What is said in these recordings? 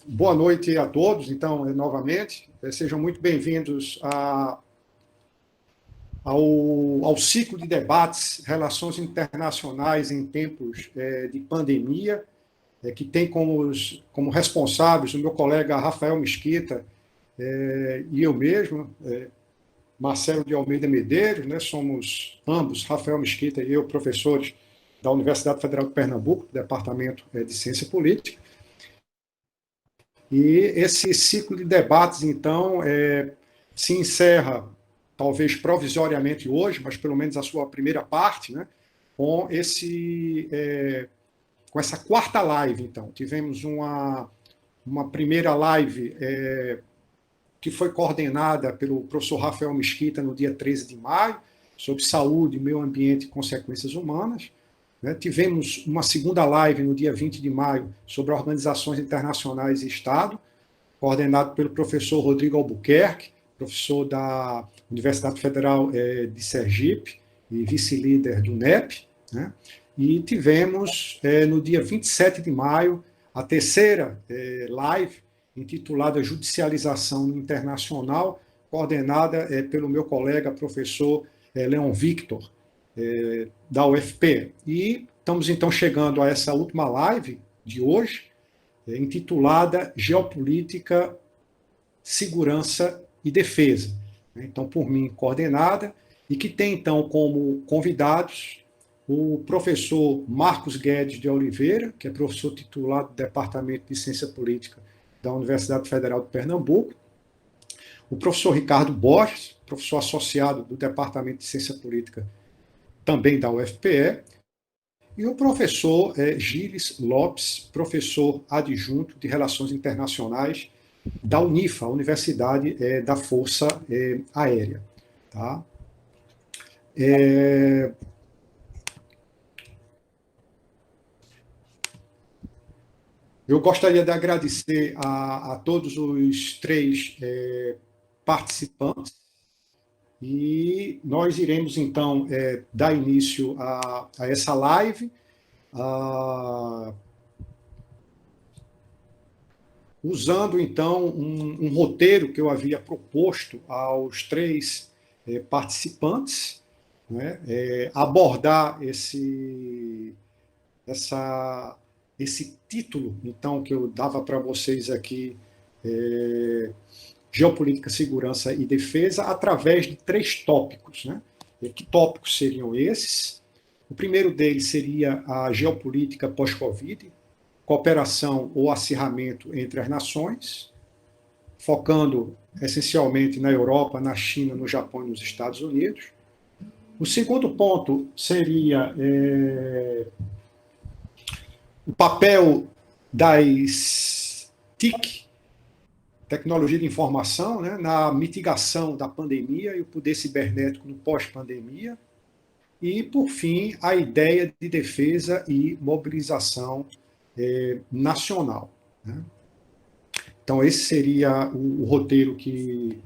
Boa noite a todos, então, novamente. Sejam muito bem-vindos ao ciclo de debates Relações Internacionais em Tempos de Pandemia, que tem como responsáveis o meu colega Rafael Mesquita e eu mesmo, Marcelo de Almeida Medeiros, né? Somos ambos, Rafael Mesquita e eu, professores da Universidade Federal de Pernambuco, Departamento de Ciência Política. E esse ciclo de debates, então, se encerra, talvez provisoriamente hoje, mas pelo menos a sua primeira parte, né, com essa quarta live. Então, tivemos uma primeira live que foi coordenada pelo professor Rafael Mesquita no dia 13 de maio, sobre saúde, meio ambiente e consequências humanas. Tivemos uma segunda live no dia 20 de maio sobre organizações internacionais e Estado, coordenado pelo professor Rodrigo Albuquerque, professor da Universidade Federal de Sergipe e vice-líder do NEP. Né? E tivemos, no dia 27 de maio, a terceira live, intitulada Judicialização Internacional, coordenada pelo meu colega, professor Leon Victor, da UFPE. E estamos, então, chegando a essa última live de hoje, intitulada Geopolítica, Segurança e Defesa. Então, por mim, coordenada, e que tem, então, como convidados o professor Marcos Guedes de Oliveira, que é professor titular do Departamento de Ciência Política da Universidade Federal de Pernambuco, o professor Ricardo Borges, professor associado do Departamento de Ciência Política também da UFPE, e o professor Gilles Lopes, professor adjunto de Relações Internacionais da UNIFA, a Universidade da Força Aérea. Tá? Eu gostaria de agradecer a todos os três participantes, e nós iremos, então, dar início a essa live, usando, então, um roteiro que eu havia proposto aos três participantes, né, abordar esse título, então, que eu dava para vocês aqui, Geopolítica, Segurança e Defesa, através de três tópicos. Né? Que tópicos seriam esses? O primeiro deles seria a geopolítica pós-Covid, cooperação ou acirramento entre as nações, focando essencialmente na Europa, na China, no Japão e nos Estados Unidos. O segundo ponto seria o papel das TIC, tecnologia de informação, né, na mitigação da pandemia e o poder cibernético no pós-pandemia. E, por fim, a ideia de defesa e mobilização nacional. Né? Então, esse será o roteiro que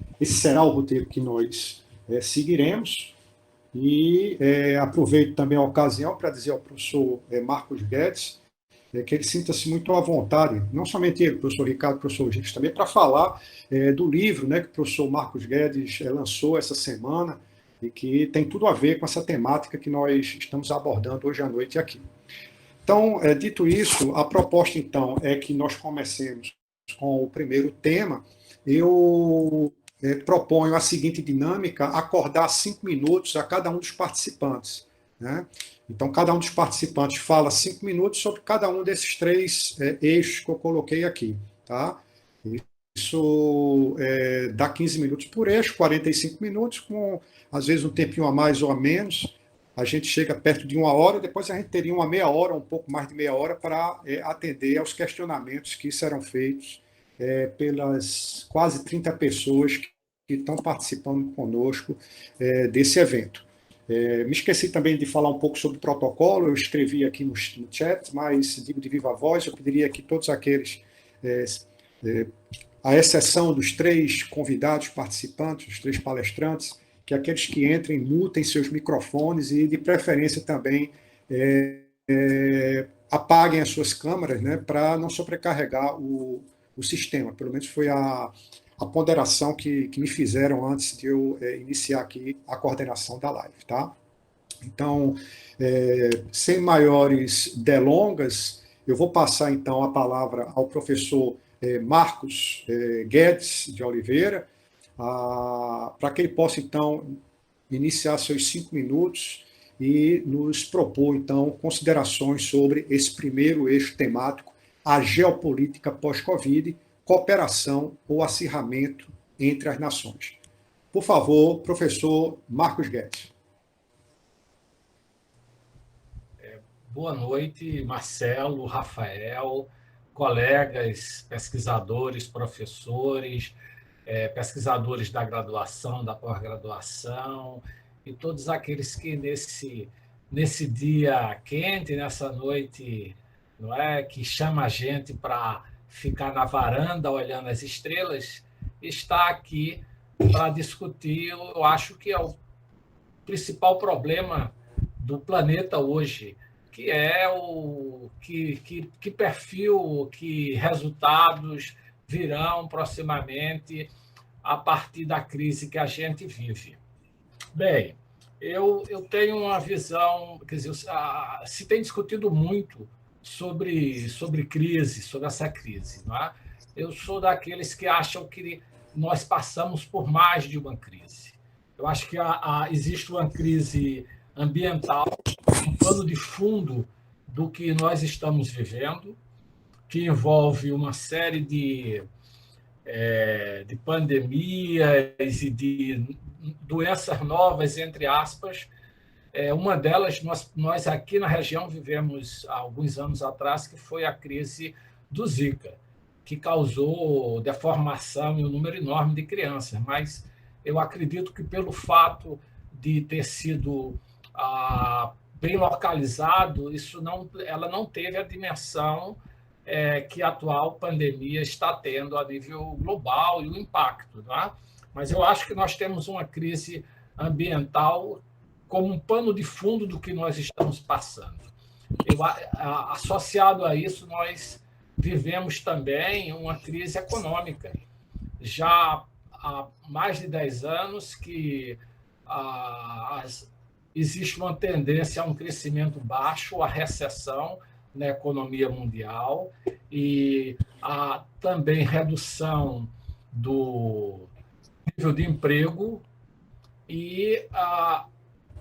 nós seguiremos. E aproveito também a ocasião para dizer ao professor Marcos Guedes que ele sinta-se muito à vontade, não somente ele, o professor Ricardo, o professor Gilles também, para falar do livro, né, que o professor Marcos Guedes lançou essa semana e que tem tudo a ver com essa temática que nós estamos abordando hoje à noite aqui. Então, dito isso, a proposta, então, é que nós comecemos com o primeiro tema. Eu proponho a seguinte dinâmica: acordar 5 minutos a cada um dos participantes. Né? Então, cada um dos participantes fala 5 minutos sobre cada um desses três eixos que eu coloquei aqui. Tá? Isso dá 15 minutos por eixo, 45 minutos, com, às vezes, um tempinho a mais ou a menos. A gente chega perto de 1 hora, depois a gente teria uma meia hora, um pouco mais de meia hora, para atender aos questionamentos que serão feitos pelas quase 30 pessoas que estão participando conosco desse evento. Me esqueci também de falar um pouco sobre o protocolo, eu escrevi aqui no chat, mas digo de viva voz, eu pediria que todos aqueles, à exceção dos 3 convidados participantes, os 3 palestrantes, que aqueles que entrem mutem seus microfones e, de preferência, também apaguem as suas câmeras, né, para não sobrecarregar o o sistema. Pelo menos foi a ponderação que me fizeram antes de eu iniciar aqui a coordenação da live, tá? Então, sem maiores delongas, eu vou passar então a palavra ao professor Marcos Guedes de Oliveira, para que ele possa então iniciar seus 5 minutos e nos propor então considerações sobre esse primeiro eixo temático, a geopolítica pós-Covid, cooperação ou acirramento entre as nações. Por favor, professor Marcos Guedes. Boa noite, Marcelo, Rafael, colegas, pesquisadores, professores, pesquisadores da graduação, da pós-graduação, e todos aqueles que nesse dia quente, nessa noite, não é, que chama a gente para ficar na varanda olhando as estrelas, está aqui para discutir, eu acho que é o principal problema do planeta hoje, que é que perfil, que resultados virão proximamente a partir da crise que a gente vive. Bem, eu tenho uma visão, quer dizer, se tem discutido muito sobre crise, sobre essa crise, não é? Eu sou daqueles que acham que nós passamos por mais de uma crise. Eu acho que existe uma crise ambiental, um pano de fundo do que nós estamos vivendo, que envolve uma série de pandemias e de doenças novas, entre aspas. Uma delas, nós aqui na região vivemos há alguns anos atrás, que foi a crise do Zika, que causou deformação em um número enorme de crianças. Mas eu acredito que, pelo fato de ter sido bem localizado, ela não teve a dimensão que a atual pandemia está tendo a nível global e o impacto. Não é? Mas eu acho que nós temos uma crise ambiental como um pano de fundo do que nós estamos passando. Associado a isso, nós vivemos também uma crise econômica. Já há mais de 10 anos que existe uma tendência a um crescimento baixo, a recessão na economia mundial e a também redução do nível de emprego e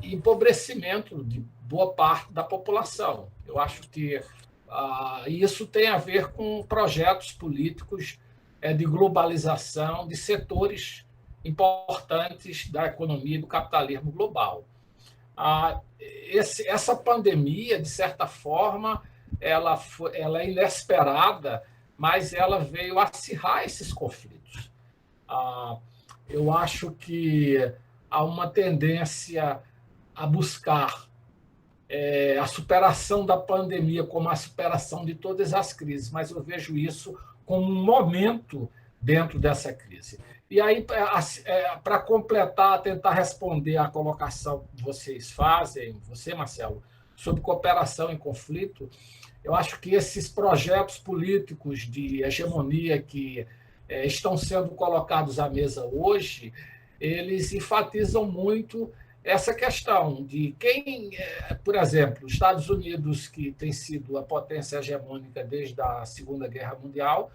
empobrecimento de boa parte da população. Eu acho que isso tem a ver com projetos políticos de globalização de setores importantes da economia e do capitalismo global. Essa pandemia, de certa forma, ela é inesperada, mas ela veio acirrar esses conflitos. Eu acho que há uma tendência a buscar a superação da pandemia como a superação de todas as crises, mas eu vejo isso como um momento dentro dessa crise. E aí, para completar, tentar responder à colocação que vocês fazem, você, Marcelo, sobre cooperação em conflito, eu acho que esses projetos políticos de hegemonia que estão sendo colocados à mesa hoje, eles enfatizam muito essa questão de quem, por exemplo, os Estados Unidos, que tem sido a potência hegemônica desde a Segunda Guerra Mundial,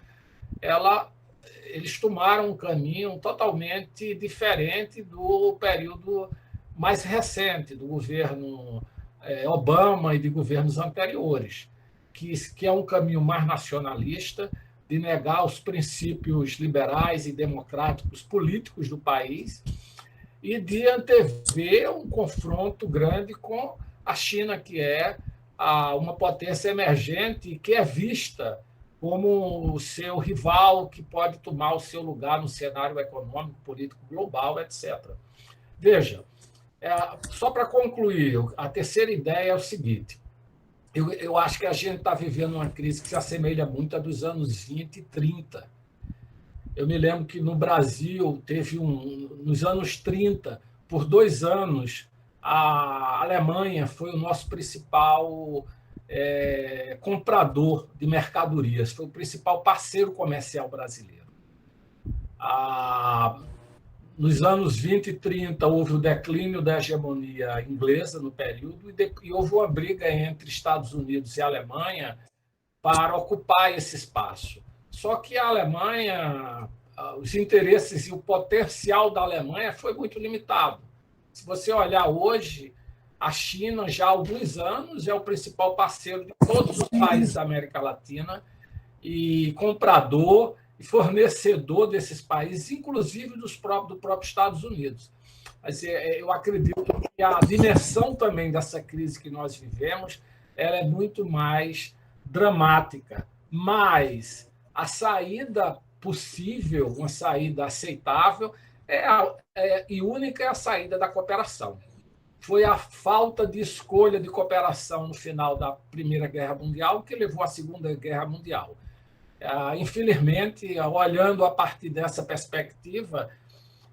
eles tomaram um caminho totalmente diferente do período mais recente, do governo Obama e de governos anteriores, que é um caminho mais nacionalista, de negar os princípios liberais e democráticos políticos do país e de antever um confronto grande com a China, que é uma potência emergente e que é vista como o seu rival que pode tomar o seu lugar no cenário econômico, político global, etc. Veja, só para concluir, a terceira ideia é o seguinte: eu acho que a gente está vivendo uma crise que se assemelha muito à dos anos 20 e 30. Eu me lembro que no Brasil teve nos anos 30, por 2 anos, a Alemanha foi o nosso principal comprador de mercadorias, foi o principal parceiro comercial brasileiro. Nos anos 20 e 30, houve o declínio da hegemonia inglesa no período e houve uma briga entre Estados Unidos e Alemanha para ocupar esse espaço. Só que a Alemanha, os interesses e o potencial da Alemanha foi muito limitado. Se você olhar hoje, a China, já há alguns anos, é o principal parceiro de todos os países da América Latina e comprador e fornecedor desses países, inclusive do próprio Estados Unidos. Mas eu acredito que a dimensão também dessa crise que nós vivemos, ela é muito mais dramática, mas a saída possível, uma saída aceitável, e única é a saída da cooperação. Foi a falta de escolha de cooperação no final da Primeira Guerra Mundial que levou à Segunda Guerra Mundial. Infelizmente, olhando a partir dessa perspectiva,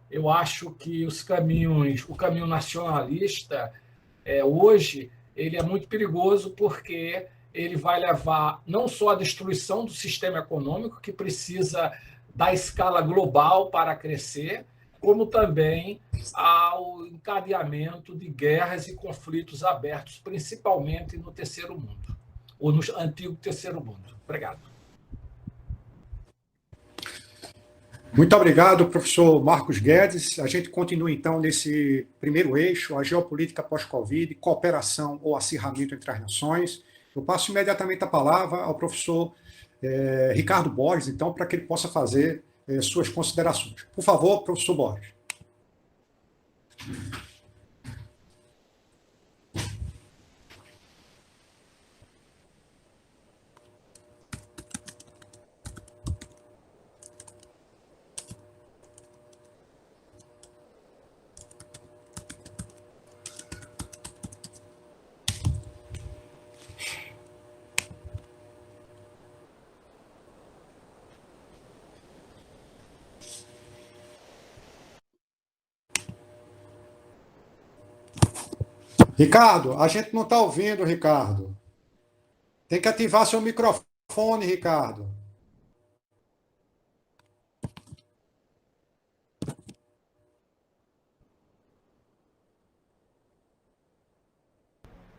eu acho que o caminho nacionalista, hoje, ele é muito perigoso porque ele vai levar não só à destruição do sistema econômico, que precisa da escala global para crescer, como também ao encadeamento de guerras e conflitos abertos, principalmente no terceiro mundo, ou no antigo terceiro mundo. Obrigado. Muito obrigado, professor Marcos Guedes. A gente continua, então, nesse primeiro eixo, a geopolítica pós-Covid, cooperação ou acirramento entre as nações. Eu passo imediatamente a palavra ao professor Ricardo Borges, então, para que ele possa fazer suas considerações. Por favor, professor Borges. Ricardo, a gente não está ouvindo, Ricardo. Tem que ativar seu microfone, Ricardo.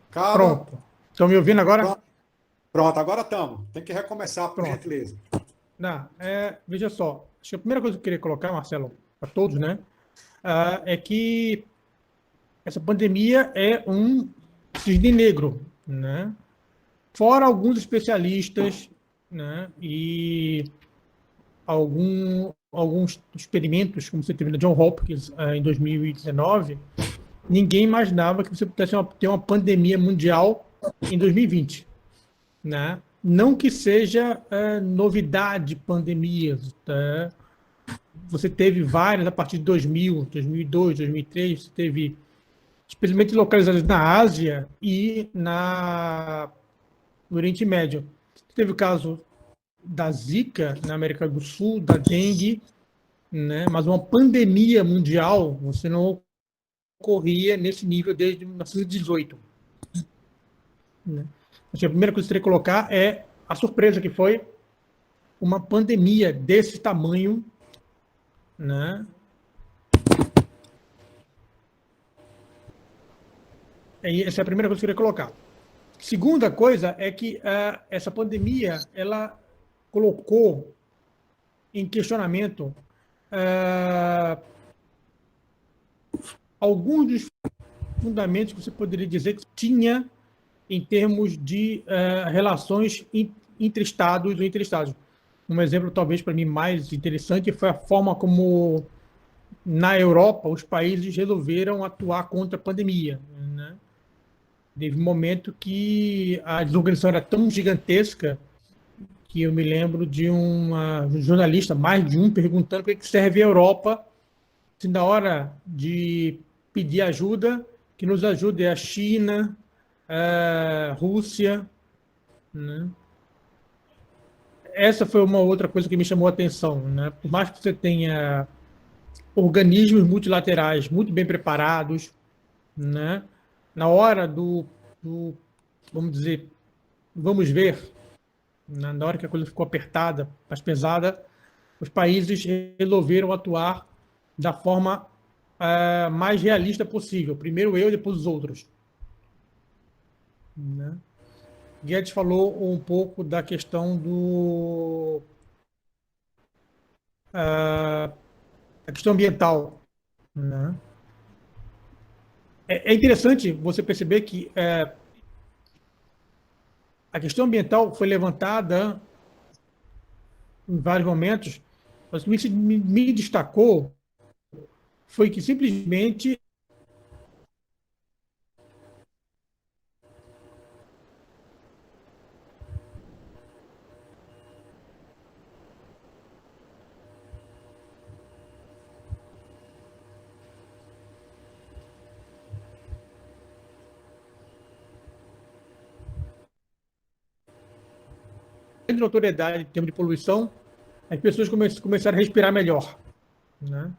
Ricardo? Pronto. Estão me ouvindo agora? Pronto, agora estamos. Tem que recomeçar, por gentileza. Não, veja só. Acho que a primeira coisa que eu queria colocar, Marcelo, para todos, né, é que essa pandemia é um cisne negro, né? Fora alguns especialistas, né, e alguns experimentos, como você teve na John Hopkins em 2019, ninguém imaginava que você pudesse ter uma pandemia mundial em 2020, né? Não que seja novidade pandemias, tá? Você teve várias a partir de 2000, 2002, 2003, você teve especialmente localizadas na Ásia e no Oriente Médio. Você teve o caso da Zika na América do Sul, da dengue, né? Mas uma pandemia mundial você não ocorria nesse nível desde 1918. Né? A primeira coisa que eu queria colocar é a surpresa que foi uma pandemia desse tamanho, né? Essa é a primeira coisa que eu queria colocar. Segunda coisa é que essa pandemia ela colocou em questionamento alguns dos fundamentos que você poderia dizer que tinha em termos de relações entre estados ou interestados. Um exemplo, talvez, para mim, mais interessante foi a forma como, na Europa, os países resolveram atuar contra a pandemia. Né? Teve um momento que a desorganização era tão gigantesca que eu me lembro de um jornalista, mais de um, perguntando para que serve a Europa, se na hora de pedir ajuda, que nos ajude a China, Rússia, né? Essa foi uma outra coisa que me chamou a atenção, né? Por mais que você tenha organismos multilaterais muito bem preparados, né? Na hora vamos dizer, vamos ver, na hora que a coisa ficou apertada, mais pesada, os países resolveram atuar da forma mais realista possível. Primeiro eu, depois os outros. Né? Guedes falou um pouco da questão da questão ambiental. Né? É interessante você perceber que a questão ambiental foi levantada em vários momentos, mas o que me destacou foi que simplesmente de notoriedade em termos de poluição, as pessoas começaram a respirar melhor. Né?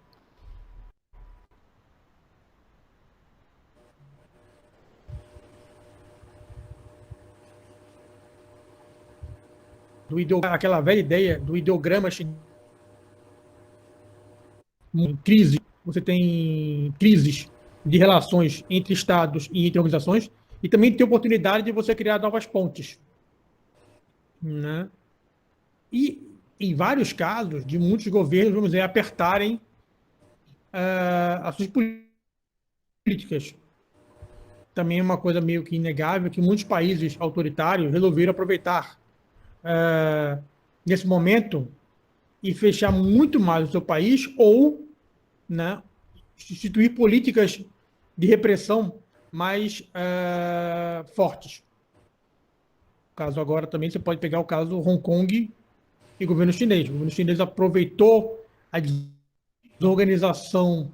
Aquela velha ideia do ideograma em crise, você tem crises de relações entre estados e entre organizações, e também tem oportunidade de você criar novas pontes. Né? E em vários casos, de muitos governos, vamos dizer, apertarem as suas políticas. Também é uma coisa meio que inegável que muitos países autoritários resolveram aproveitar nesse momento e fechar muito mais o seu país ou, né, instituir políticas de repressão mais fortes. O caso agora também você pode pegar o caso do Hong Kong e governo chinês. O governo chinês aproveitou a desorganização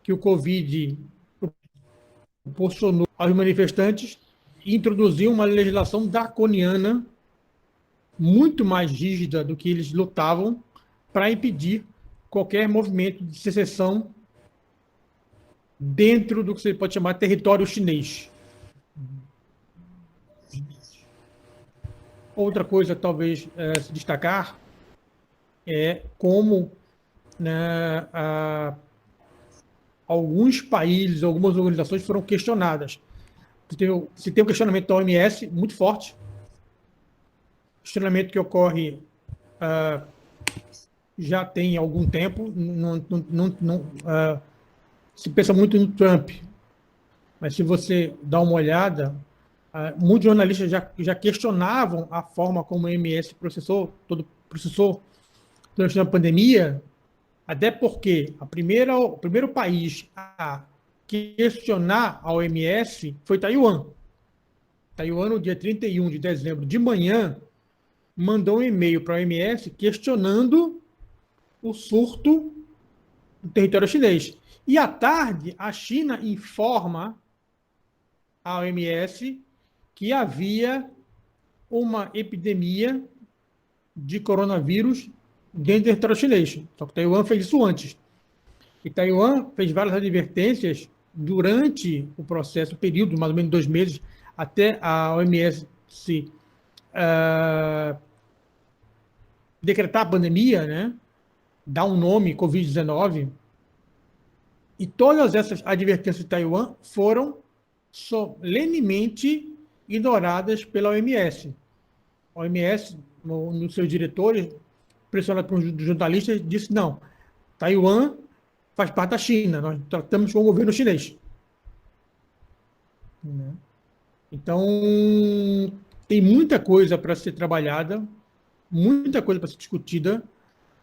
que o Covid proporcionou aos manifestantes e introduziu uma legislação draconiana muito mais rígida do que eles lutavam para impedir qualquer movimento de secessão dentro do que você pode chamar de território chinês. Outra coisa, talvez, se destacar é como, né, alguns países, algumas organizações foram questionadas. Se tem um questionamento da OMS muito forte, questionamento que ocorre já tem algum tempo, se pensa muito no Trump, mas se você dá uma olhada, muitos jornalistas já questionavam a forma como a OMS processou durante a pandemia, até porque o primeiro país a questionar a OMS foi Taiwan. Taiwan, no dia 31 de dezembro de manhã, mandou um e-mail para a OMS questionando o surto no território chinês. E à tarde, a China informa a OMS que havia uma epidemia de coronavírus dentro do território chinês. Só que Taiwan fez isso antes. E Taiwan fez várias advertências durante o processo, o período, mais ou menos 2 meses, até a OMS se decretar a pandemia, né? Dar um nome, Covid-19. E todas essas advertências de Taiwan foram solenemente ignoradas pela OMS. A OMS, nos seus diretores, pressionado por jornalistas, disse: não, Taiwan faz parte da China, nós tratamos com o governo chinês. Então, tem muita coisa para ser trabalhada, muita coisa para ser discutida.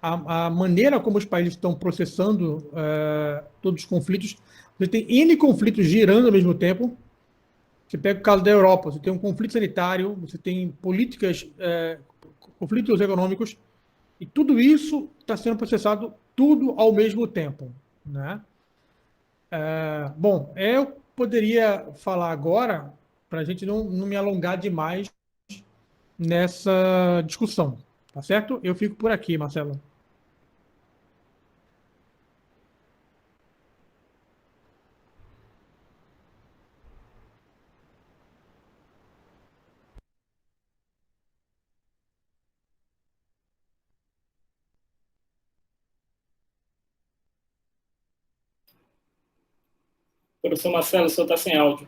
A maneira como os países estão processando todos os conflitos. Você tem N conflitos girando ao mesmo tempo. Você pega o caso da Europa, você tem um conflito sanitário, você tem políticas, conflitos econômicos, e tudo isso está sendo processado tudo ao mesmo tempo. Né? Bom, eu poderia falar agora, para a gente não me alongar demais nessa discussão. Tá certo? Eu fico por aqui, Marcelo. Professor Marcelo, o senhor está sem áudio.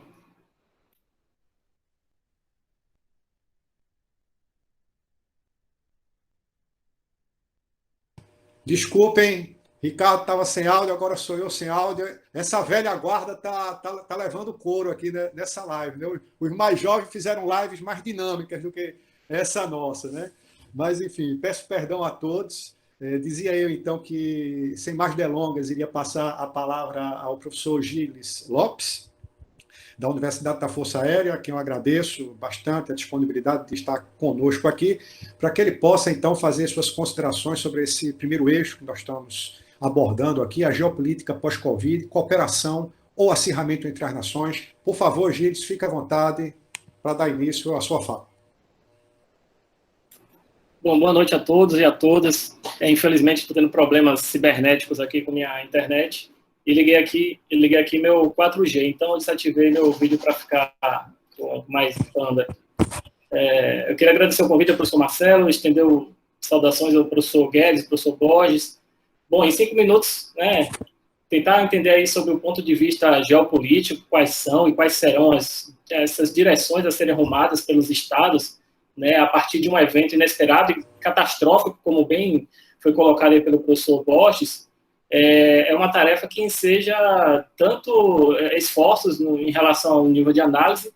Desculpem, Ricardo estava sem áudio, agora sou eu sem áudio. Essa velha guarda tá levando couro aqui nessa live. Né? Os mais jovens fizeram lives mais dinâmicas do que essa nossa. Né? Mas, enfim, peço perdão a todos. Dizia eu, então, que, sem mais delongas, iria passar a palavra ao professor Gilles Lopes, da Universidade da Força Aérea, a quem eu agradeço bastante a disponibilidade de estar conosco aqui, para que ele possa, então, fazer suas considerações sobre esse primeiro eixo que nós estamos abordando aqui, a geopolítica pós-Covid, cooperação ou acirramento entre as nações. Por favor, Gilles, fique à vontade para dar início à sua fala. Bom, boa noite a todos e a todas. Infelizmente, estou tendo problemas cibernéticos aqui com minha internet. E liguei aqui meu 4G, então eu desativei meu vídeo para ficar mais banda. Eu queria agradecer o convite ao professor Marcelo, estender saudações ao professor Guedes, professor Borges. Bom, em 5 minutos, né, tentar entender aí sobre o ponto de vista geopolítico, quais são e quais serão essas direções a serem rumadas pelos estados, né, a partir de um evento inesperado e catastrófico, como bem foi colocado aí pelo professor Borges. É uma tarefa que enseja tanto esforços em relação ao nível de análise,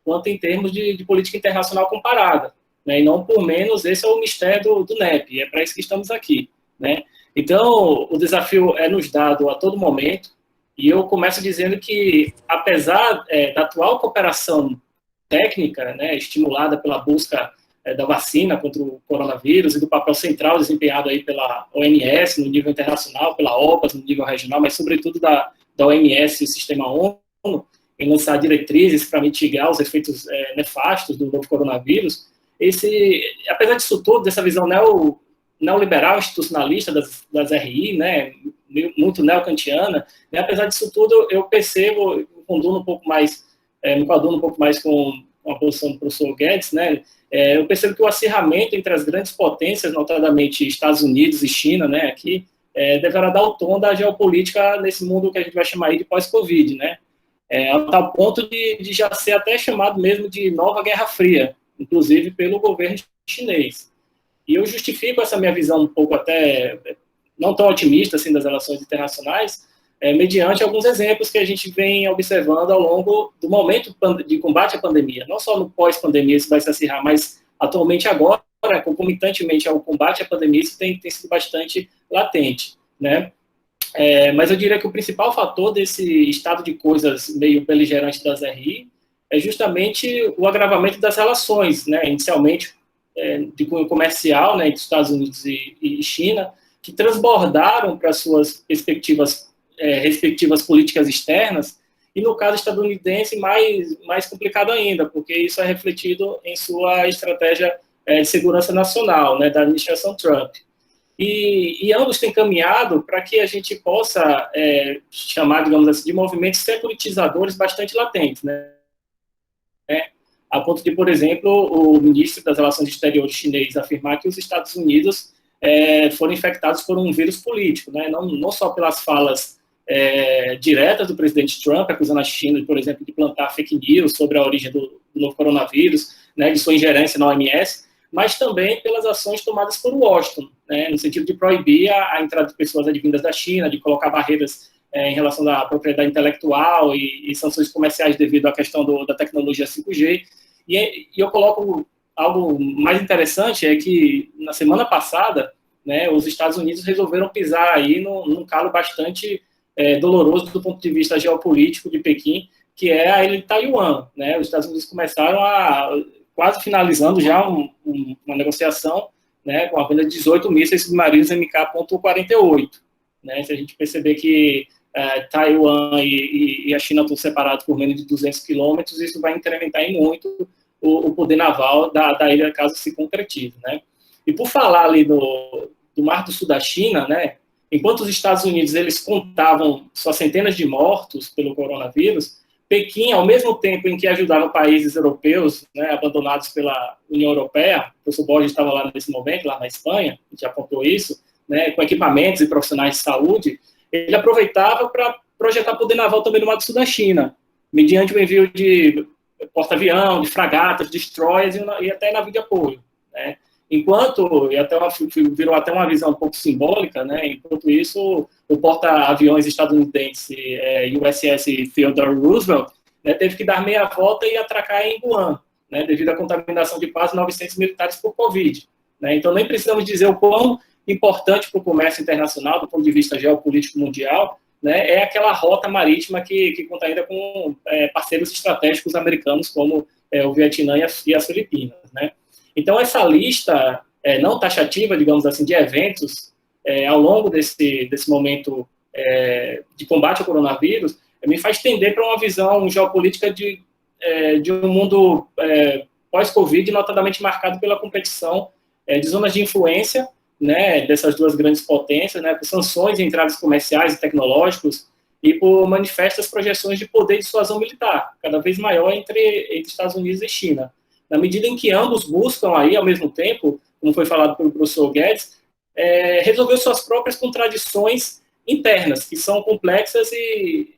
quanto em termos de política internacional comparada. Né? E não por menos, esse é o mistério do NEP, é para isso que estamos aqui. Né? Então, o desafio é nos dado a todo momento, e eu começo dizendo que, apesar da atual cooperação técnica, né, estimulada pela busca da vacina contra o coronavírus e do papel central desempenhado aí pela OMS no nível internacional, pela OPAS no nível regional, mas sobretudo da OMS e o sistema ONU, em lançar diretrizes para mitigar os efeitos nefastos do novo coronavírus, apesar disso tudo, dessa visão neoliberal institucionalista das RI, né, muito neocantiana, né, apesar disso tudo, eu percebo, me coaduno um pouco mais com a posição do professor Guedes, né, eu percebo que o acirramento entre as grandes potências, notadamente Estados Unidos e China, né, aqui, deverá dar o tom da geopolítica nesse mundo que a gente vai chamar aí de pós-Covid, né, a tal ponto de já ser até chamado mesmo de nova Guerra Fria, inclusive pelo governo chinês. E eu justifico essa minha visão um pouco até não tão otimista assim das relações internacionais, mediante alguns exemplos que a gente vem observando ao longo do momento de combate à pandemia. Não só no pós-pandemia isso vai se acirrar, mas atualmente agora, concomitantemente ao combate à pandemia, isso tem sido bastante latente. Né? Mas eu diria que o principal fator desse estado de coisas meio beligerante das RI é justamente o agravamento das relações, né? Inicialmente de cunho comercial, né, entre Estados Unidos e China, que transbordaram para suas respectivas políticas externas, e no caso estadunidense mais complicado ainda, porque isso é refletido em sua estratégia de segurança nacional, né, da administração Trump. E ambos têm caminhado para que a gente possa chamar, digamos assim, de movimentos securitizadores bastante latentes, né? A ponto de, por exemplo, o ministro das Relações Exteriores chinês afirmar que os Estados Unidos foram infectados por um vírus político, né? Não só pelas falas diretas do presidente Trump, acusando a China, por exemplo, de plantar fake news sobre a origem do novo coronavírus, né, de sua ingerência na OMS, mas também pelas ações tomadas por Washington, né, no sentido de proibir a entrada de pessoas advindas da China, de colocar barreiras em relação à propriedade intelectual e sanções comerciais devido à questão da tecnologia 5G. E eu coloco algo mais interessante, é que na semana passada, né, os Estados Unidos resolveram pisar aí num calo bastante doloroso do ponto de vista geopolítico de Pequim, que é a ilha de Taiwan. Né? Os Estados Unidos começaram quase finalizando já uma negociação, né, com a venda de 18 mísseis submarinos MK.48. Né? Se a gente perceber que Taiwan e a China estão separados por menos de 200 quilômetros, isso vai incrementar em muito o poder naval da ilha, caso se concretize. Né? E por falar ali do Mar do Sul da China, né, enquanto os Estados Unidos eles contavam só centenas de mortos pelo coronavírus, Pequim, ao mesmo tempo em que ajudava países europeus, né, abandonados pela União Europeia, o professor Borges estava lá nesse momento, lá na Espanha, já apontou isso, né, com equipamentos e profissionais de saúde, ele aproveitava para projetar poder naval também no Mar do Sul da China, mediante o envio de porta-avião, de fragatas, destroyers e até navio de apoio, né? Enquanto, virou até uma visão um pouco simbólica, né? Enquanto isso, o porta-aviões estadunidense USS Theodore Roosevelt, né, teve que dar meia volta e atracar em Wuhan, né, devido à contaminação de quase 900 militares por Covid, né? Então, nem precisamos dizer o quão importante para o comércio internacional, do ponto de vista geopolítico mundial, né, é aquela rota marítima que conta ainda com parceiros estratégicos americanos, como o Vietnã e as Filipinas, né? Então, essa lista não taxativa, digamos assim, de eventos ao longo desse momento de combate ao coronavírus, me faz tender para uma visão geopolítica de um mundo pós-Covid, notadamente marcado pela competição de zonas de influência, né, dessas duas grandes potências, né, por sanções em entraves comerciais e tecnológicos e por manifestas projeções de poder de dissuasão militar, cada vez maior entre Estados Unidos e China. Na medida em que ambos buscam aí, ao mesmo tempo, como foi falado pelo professor Guedes, resolver suas próprias contradições internas, que são complexas e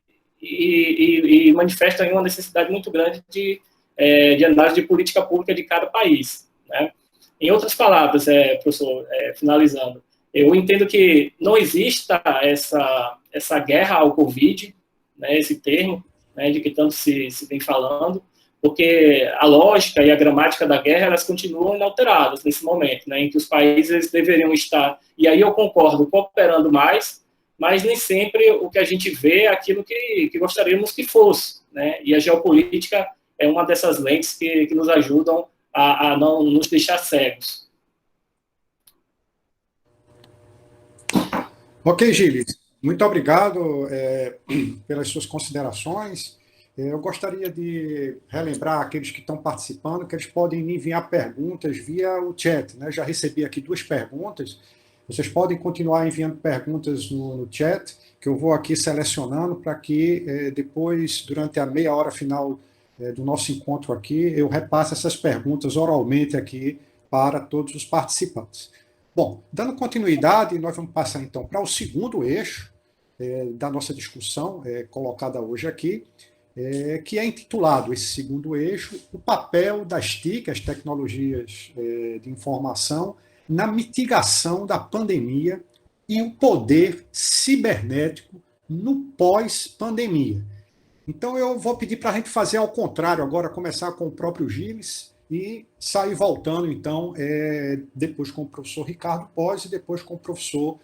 manifestam aí uma necessidade muito grande de análise de política pública de cada país, né? Em outras palavras, professor, finalizando, eu entendo que não exista essa guerra ao Covid, né, esse termo, né, de que tanto se vem falando, porque a lógica e a gramática da guerra, elas continuam inalteradas nesse momento, né, em que os países deveriam estar, e aí eu concordo, cooperando mais, mas nem sempre o que a gente vê é aquilo que gostaríamos que fosse, né, e a geopolítica é uma dessas lentes que nos ajudam a não nos deixar cegos. Ok, Gilles, muito obrigado pelas suas considerações. Eu gostaria de relembrar aqueles que estão participando que eles podem me enviar perguntas via o chat, né? Já recebi aqui 2 perguntas. Vocês podem continuar enviando perguntas no chat, que eu vou aqui selecionando para que depois, durante a meia hora final do nosso encontro aqui, eu repasse essas perguntas oralmente aqui para todos os participantes. Bom, dando continuidade, nós vamos passar então para o segundo eixo da nossa discussão colocada hoje aqui, que é intitulado, esse segundo eixo, o papel das TIC, as tecnologias de informação, na mitigação da pandemia e o poder cibernético no pós-pandemia. Então, eu vou pedir para a gente fazer ao contrário agora, começar com o próprio Gilles e sair voltando, então, depois com o professor Ricardo Pós e depois com o professor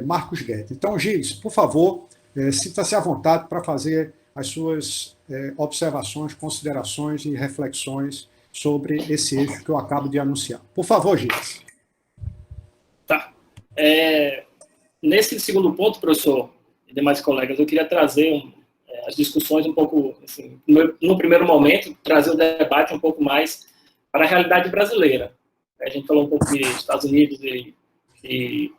Marcos Guedes. Então, Gilles, por favor, sinta-se à vontade para fazer as suas observações, considerações e reflexões sobre esse eixo que eu acabo de anunciar. Por favor, Gilles. Tá. Nesse segundo ponto, professor e demais colegas, eu queria trazer as discussões um pouco, assim, no primeiro momento, trazer o debate um pouco mais para a realidade brasileira. A gente falou um pouco de Estados Unidos e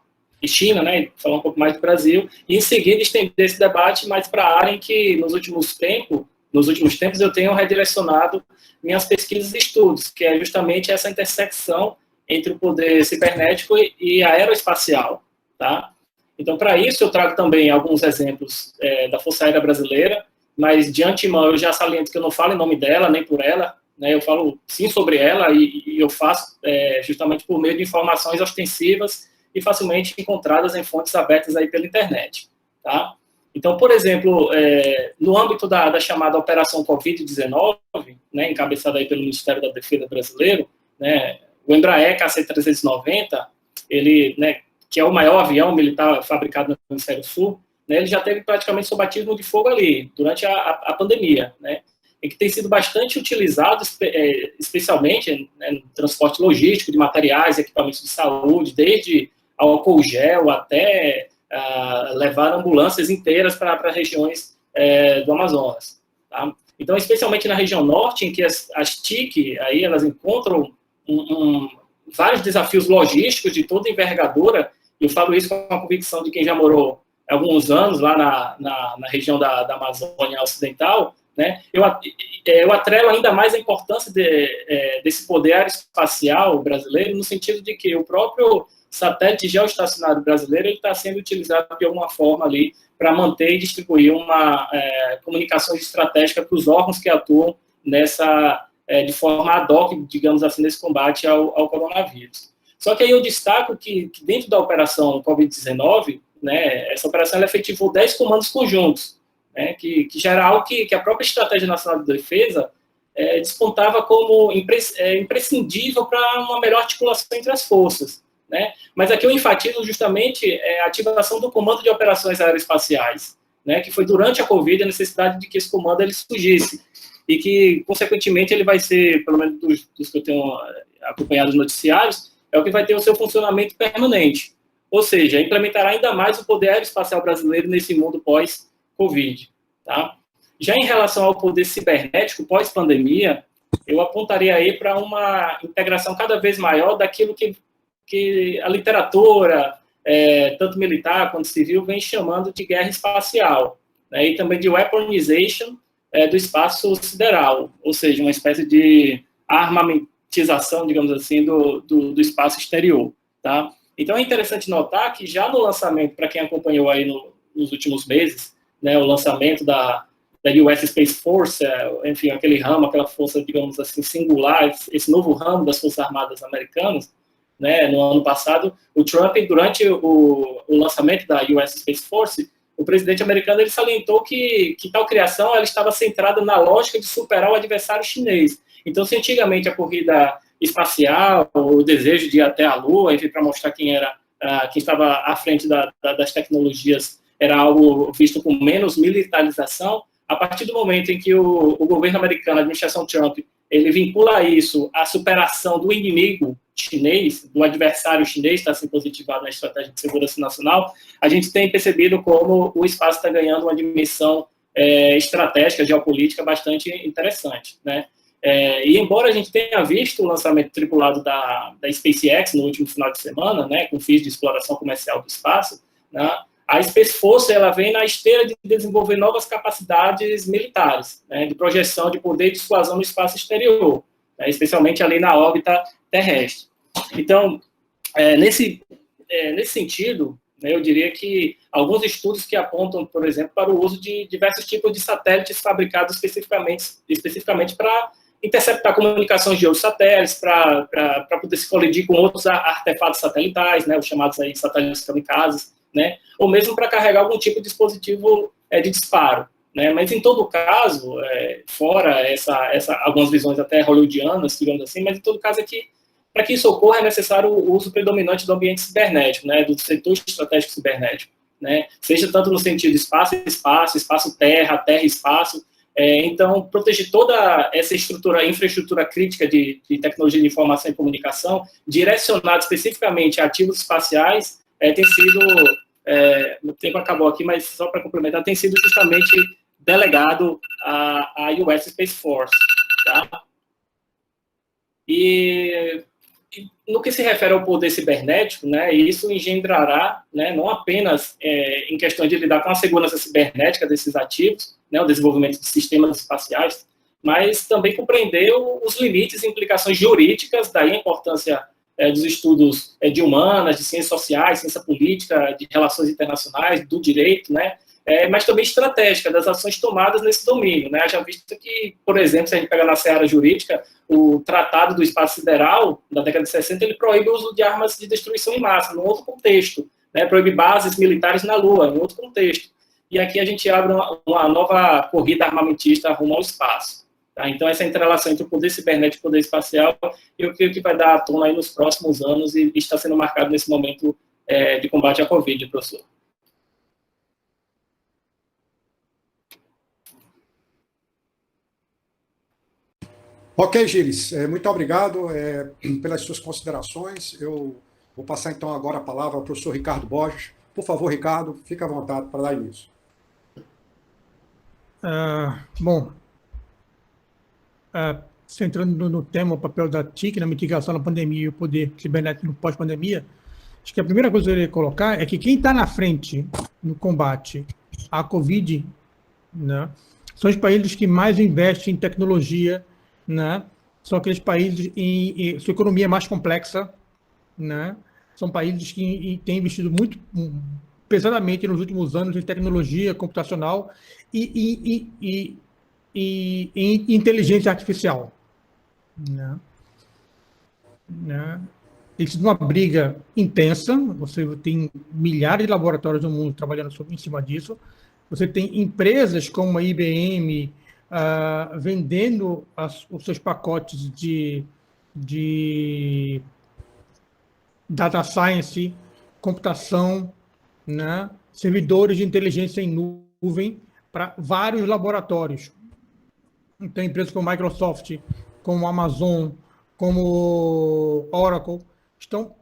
China, né, falar um pouco mais do Brasil, e em seguida estender esse debate mais para a área em que, nos últimos tempos, eu tenho redirecionado minhas pesquisas e estudos, que é justamente essa intersecção entre o poder cibernético e aeroespacial, tá? Então, para isso, eu trago também alguns exemplos da Força Aérea Brasileira, mas, de antemão, eu já saliento que eu não falo em nome dela, nem por ela, né, eu falo, sim, sobre ela, e eu faço justamente por meio de informações ostensivas e facilmente encontradas em fontes abertas aí pela internet, tá? Então, por exemplo, no âmbito da chamada Operação Covid-19, né, encabeçada aí pelo Ministério da Defesa brasileiro, né, o Embraer KC-390, ele, né, que é o maior avião militar fabricado no Hemisfério Sul, né, ele já teve praticamente seu batismo de fogo ali, durante a pandemia, né, e que tem sido bastante utilizado, especialmente, né, no transporte logístico de materiais, equipamentos de saúde, desde álcool gel até levar ambulâncias inteiras para regiões do Amazonas, tá? Então, especialmente na região norte, em que as TIC, aí elas encontram vários desafios logísticos de toda envergadura, e eu falo isso com a convicção de quem já morou alguns anos lá na região da Amazônia Ocidental, né? Eu atrelo ainda mais a importância desse poder aeroespacial brasileiro, no sentido de que o próprio satélite geoestacionário brasileiro está sendo utilizado de alguma forma ali para manter e distribuir uma comunicação estratégica para os órgãos que atuam de forma ad hoc, digamos assim, nesse combate ao coronavírus. Só que aí eu destaco que dentro da operação Covid-19, né, essa operação efetivou 10 comandos conjuntos, né, que já era algo que a própria Estratégia Nacional de Defesa despontava como imprescindível para uma melhor articulação entre as forças, né? Mas aqui eu enfatizo justamente a ativação do Comando de Operações Aeroespaciais, né, que foi durante a Covid a necessidade de que esse comando ele surgisse, e que, consequentemente, ele vai ser, pelo menos dos que eu tenho acompanhado os noticiários, é o que vai ter o seu funcionamento permanente. Ou seja, implementará ainda mais o poder aeroespacial brasileiro nesse mundo pós-Covid. Tá? Já em relação ao poder cibernético pós-pandemia, eu apontaria aí para uma integração cada vez maior daquilo que a literatura, tanto militar quanto civil, vem chamando de guerra espacial, né? E também de weaponization do espaço sideral, ou seja, uma espécie de armamentização, digamos assim, do espaço exterior. Tá? Então é interessante notar que já no lançamento, para quem acompanhou aí nos últimos meses, né, o lançamento da US Space Force, enfim, aquele ramo, aquela força, digamos assim, singular, esse novo ramo das Forças Armadas Americanas, né, no ano passado, o Trump, durante o lançamento da US Space Force, o presidente americano ele salientou que tal criação ela estava centrada na lógica de superar o adversário chinês. Então, se antigamente a corrida espacial, o desejo de ir até a Lua, enfim, para mostrar quem estava à frente das tecnologias, era algo visto com menos militarização, a partir do momento em que o governo americano, a administração Trump, ele vincula isso à superação do inimigo chinês, do adversário chinês, está assim positivado na estratégia de segurança nacional, a gente tem percebido como o espaço está ganhando uma dimensão estratégica, geopolítica bastante interessante, né? E embora a gente tenha visto o lançamento tripulado da SpaceX no último final de semana, né, com fins de exploração comercial do espaço, né, a Space Force ela vem na esteira de desenvolver novas capacidades militares, né, de projeção de poder e dissuasão no espaço exterior, né, especialmente ali na órbita terrestre. Então, nesse sentido, né, eu diria que alguns estudos que apontam, por exemplo, para o uso de diversos tipos de satélites fabricados especificamente para interceptar comunicações de outros satélites, para poder se colidir com outros artefatos satelitais, né, os chamados aí satélites kamikazes, né, ou mesmo para carregar algum tipo de dispositivo de disparo. Né, mas, em todo caso, fora algumas visões até hollywoodianas, digamos assim, mas, em todo caso, é que, para que isso ocorra, é necessário o uso predominante do ambiente cibernético, né, do setor estratégico cibernético, né, seja tanto no sentido espaço-terra, terra-espaço. Então, proteger toda essa infraestrutura crítica de tecnologia de informação e comunicação, direcionada especificamente a ativos espaciais, tem sido, o tempo acabou aqui, mas só para complementar, tem sido justamente delegado à US Space Force. Tá? E no que se refere ao poder cibernético, né, isso engendrará, né, não apenas em questão de lidar com a segurança cibernética desses ativos, né, o desenvolvimento de sistemas espaciais, mas também compreender os limites e implicações jurídicas, daí a importância dos estudos de humanas, de ciências sociais, ciência política, de relações internacionais, do direito, né, mas também estratégica das ações tomadas nesse domínio, né? Já visto que, por exemplo, se a gente pegar na seara jurídica, o Tratado do Espaço Sideral, da década de 60, ele proíbe o uso de armas de destruição em massa, num outro contexto, né? Proíbe bases militares na Lua, num outro contexto. E aqui a gente abre uma nova corrida armamentista rumo ao espaço. Tá? Então, essa interrelação entre o poder cibernético e o poder espacial, eu creio que vai dar à tona aí nos próximos anos e está sendo marcado nesse momento de combate à Covid, professor. Ok, Gilles, muito obrigado pelas suas considerações. Eu vou passar então agora a palavra ao professor Ricardo Borges. Por favor, Ricardo, fique à vontade para dar início. Centrando no tema, o papel da TIC na mitigação da pandemia e o poder cibernético no pós-pandemia, acho que a primeira coisa que eu queria colocar é que quem está na frente no combate à Covid, né, são os países que mais investem em tecnologia, né? São aqueles países em sua economia é mais complexa, né? São países que têm investido muito pesadamente nos últimos anos em tecnologia computacional e em inteligência artificial, né? Existe uma briga intensa, você tem milhares de laboratórios no mundo trabalhando em cima disso, você tem empresas como a IBM vendendo os seus pacotes de data science, computação, né? Servidores de inteligência em nuvem para vários laboratórios. Então, empresas como Microsoft, como Amazon, como Oracle, estão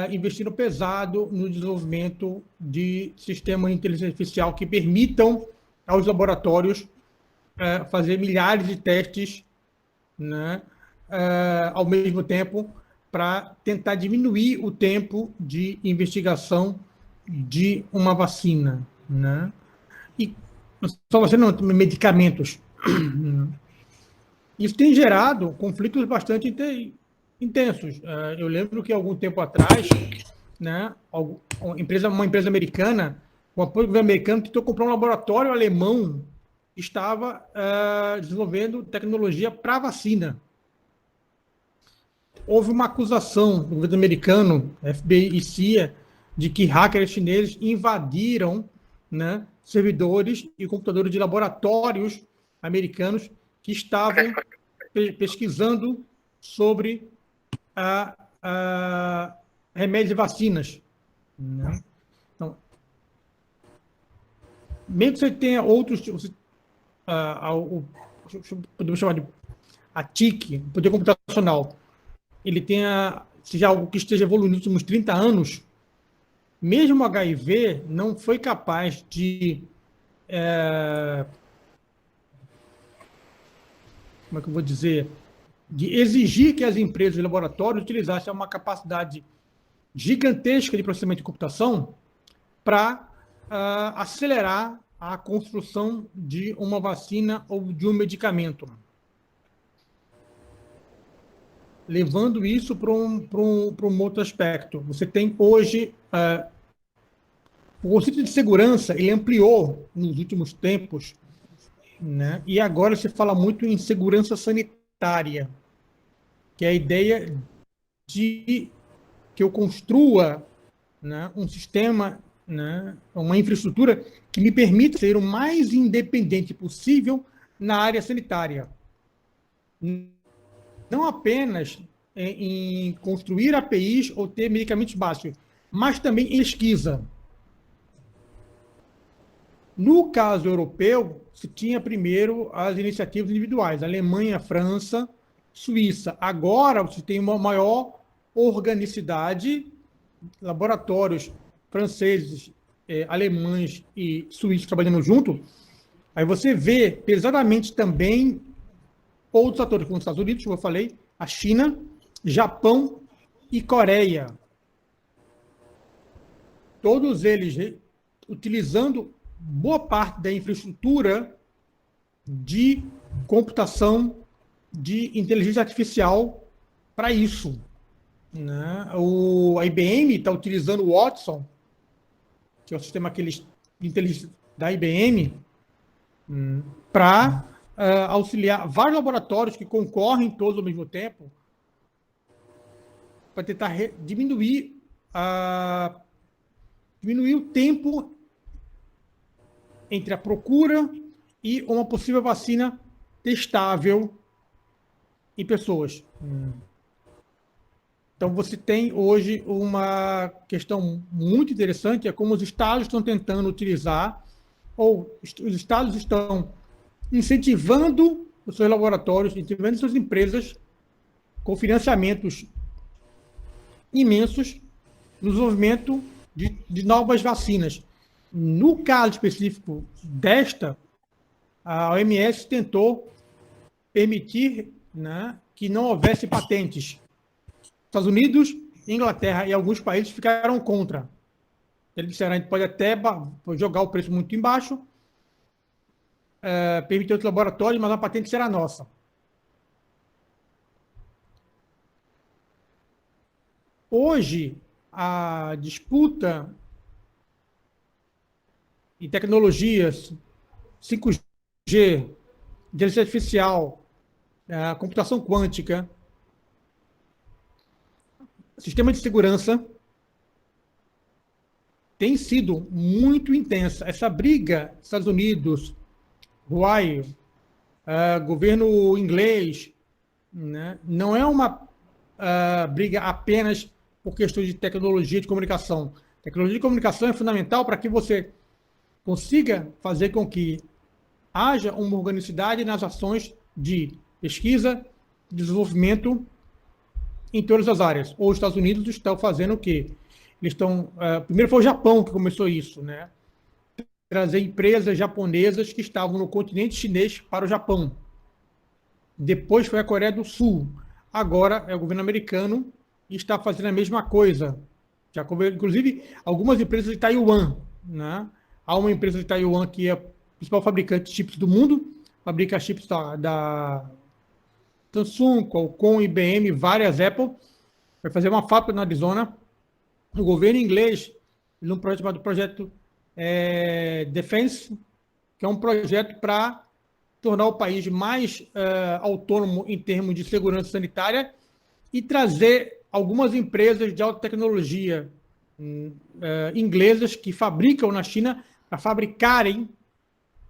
investindo pesado no desenvolvimento de sistemas de inteligência artificial que permitam aos laboratórios fazer milhares de testes, né, ao mesmo tempo, para tentar diminuir o tempo de investigação de uma vacina, né? E só vacina não, medicamentos. Isso tem gerado conflitos bastante intensos. Eu lembro que, algum tempo atrás, né, uma empresa americana, um apoio americano, tentou comprar um laboratório alemão que estava desenvolvendo tecnologia para vacina. Houve uma acusação do governo americano, FBI e CIA, de que hackers chineses invadiram, né, servidores e computadores de laboratórios americanos que estavam pesquisando sobre remédios e vacinas, né? Então, mesmo que você tenha outros, podemos chamar de a TIC, o poder computacional, ele seja algo que esteja evoluindo nos últimos 30 anos, mesmo o HIV não foi capaz de como é que eu vou dizer, de exigir que as empresas e laboratórios utilizassem uma capacidade gigantesca de processamento de computação para acelerar a construção de uma vacina ou de um medicamento. Levando isso para um outro aspecto. Você tem hoje o conceito de segurança, ele ampliou nos últimos tempos, né? E agora se fala muito em segurança sanitária, que é a ideia de que eu construa, né, um sistema, né, uma infraestrutura que me permita ser o mais independente possível na área sanitária. Não apenas em construir APIs ou ter medicamentos básicos, mas também em pesquisa. No caso europeu, se tinha primeiro as iniciativas individuais, Alemanha, França, Suíça. Agora você tem uma maior organicidade, laboratórios franceses, alemães e suíços trabalhando junto. Aí você vê pesadamente também outros atores, como os Estados Unidos, como eu falei, a China, Japão e Coreia. Todos eles utilizando boa parte da infraestrutura de computação de inteligência artificial para isso, né? A IBM está utilizando o Watson, que é o sistema de inteligência da IBM, para auxiliar vários laboratórios que concorrem todos ao mesmo tempo para tentar diminuir o tempo entre a procura e uma possível vacina testável em pessoas. Então, você tem hoje uma questão muito interessante, é como os estados estão tentando utilizar, ou os estados estão incentivando os seus laboratórios, incentivando suas empresas com financiamentos imensos no desenvolvimento de novas vacinas. No caso específico a OMS tentou permitir, né, que não houvesse patentes. Estados Unidos, Inglaterra e alguns países ficaram contra. Eles disseram, a gente pode até jogar o preço muito embaixo, permitir outros laboratórios, mas a patente será nossa. Hoje, a disputa em tecnologias 5G, inteligência artificial, computação quântica, sistema de segurança, tem sido muito intensa. Essa briga, Estados Unidos, Huawei, governo inglês, né, não é uma briga apenas por questões de tecnologia de comunicação. Tecnologia de comunicação é fundamental para que você consiga fazer com que haja uma organicidade nas ações de pesquisa, desenvolvimento em todas as áreas. Os Estados Unidos estão fazendo o quê? Eles estão... primeiro foi o Japão que começou isso, né? Trazer empresas japonesas que estavam no continente chinês para o Japão. Depois foi a Coreia do Sul. Agora é o governo americano e está fazendo a mesma coisa. Já, inclusive, algumas empresas de Taiwan, né? Há uma empresa de Taiwan que é a principal fabricante de chips do mundo, fabrica chips da Samsung, Qualcomm, IBM, várias Apple. Vai fazer uma fábrica na Arizona. O governo inglês, num projeto chamado Projeto Defense, que é um projeto para tornar o país mais autônomo em termos de segurança sanitária e trazer algumas empresas de alta tecnologia inglesas que fabricam na China para fabricarem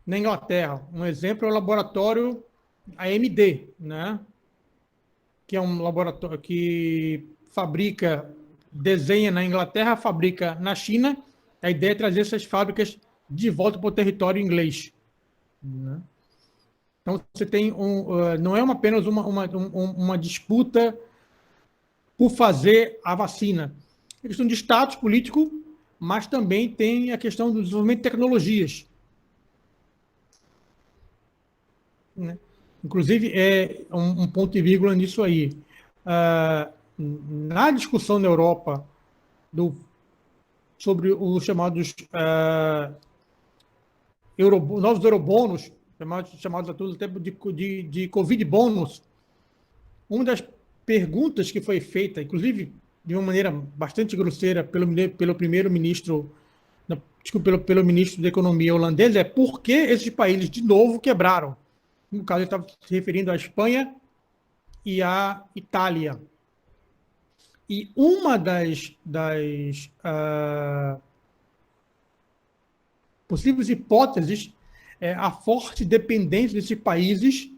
na Inglaterra. Um exemplo é o laboratório AMD, né? Que é um laboratório que desenha na Inglaterra, fabrica na China. A ideia é trazer essas fábricas de volta para o território inglês, né? Então, você tem não é apenas uma disputa por fazer a vacina. É questão de status político, mas também tem a questão do desenvolvimento de tecnologias, né? Inclusive, é um ponto e vírgula nisso aí. Na discussão na Europa sobre os chamados novos eurobônus, chamados a todos até de Covid bônus, uma das perguntas que foi feita, inclusive de uma maneira bastante grosseira pelo primeiro-ministro, pelo ministro da Economia holandês, é por que esses países de novo quebraram? No caso, ele estava se referindo à Espanha e à Itália. E uma das possíveis hipóteses é a forte dependência desses países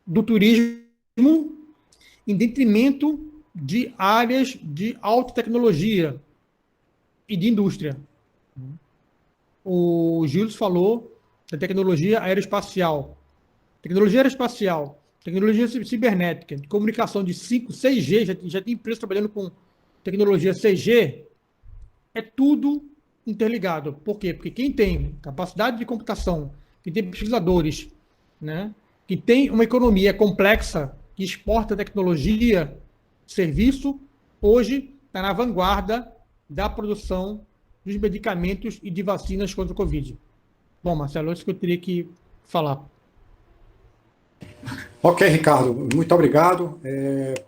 do turismo em detrimento de áreas de alta tecnologia e de indústria. O Gilles falou da tecnologia aeroespacial. Tecnologia cibernética, de comunicação de 5, 6G, já tem empresas trabalhando com tecnologia 6G, é tudo interligado. Por quê? Porque quem tem capacidade de computação, quem tem pesquisadores, né, que tem uma economia complexa, que exporta tecnologia, serviço, hoje está na vanguarda da produção dos medicamentos e de vacinas contra o Covid. Bom, Marcelo, é isso que eu teria que falar. Ok, Ricardo, muito obrigado.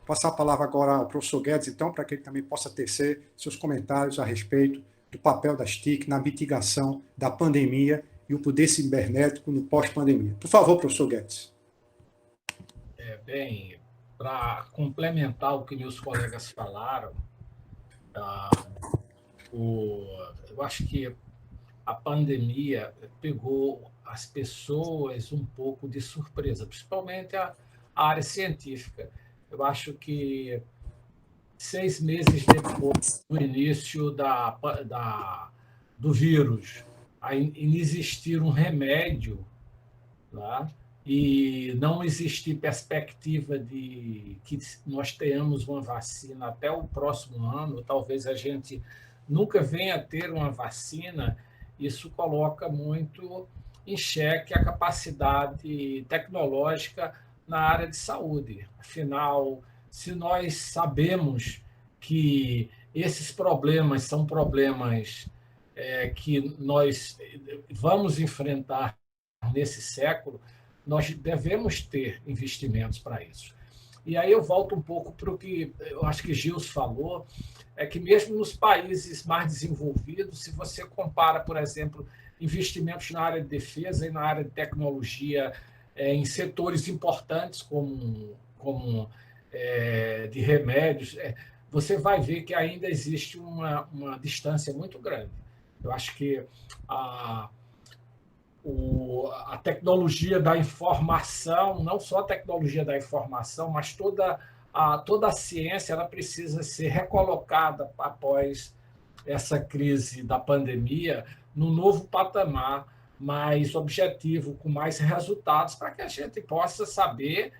Passar a palavra agora ao professor Guedes, então, para que ele também possa tecer seus comentários a respeito do papel das TIC na mitigação da pandemia e o poder cibernético no pós-pandemia. Por favor, professor Guedes. Bem, para complementar o que meus colegas falaram, eu acho que a pandemia pegou as pessoas um pouco de surpresa, principalmente a área científica. Eu acho que 6 meses depois do início do vírus, ainda existir um remédio, tá? E não existir perspectiva de que nós tenhamos uma vacina até o próximo ano, talvez a gente nunca venha a ter uma vacina, isso coloca muito em xeque a capacidade tecnológica na área de saúde. Afinal, se nós sabemos que esses problemas são problemas que nós vamos enfrentar nesse século, nós devemos ter investimentos para isso. E aí eu volto um pouco para o que eu acho que Gilson falou, é que mesmo nos países mais desenvolvidos, se você compara, por exemplo, investimentos na área de defesa e na área de tecnologia em setores importantes como de remédios, você vai ver que ainda existe uma distância muito grande. Eu acho que a tecnologia da informação, não só a tecnologia da informação, mas toda a ciência, ela precisa ser recolocada após essa crise da pandemia num novo patamar mais objetivo, com mais resultados, para que a gente possa saber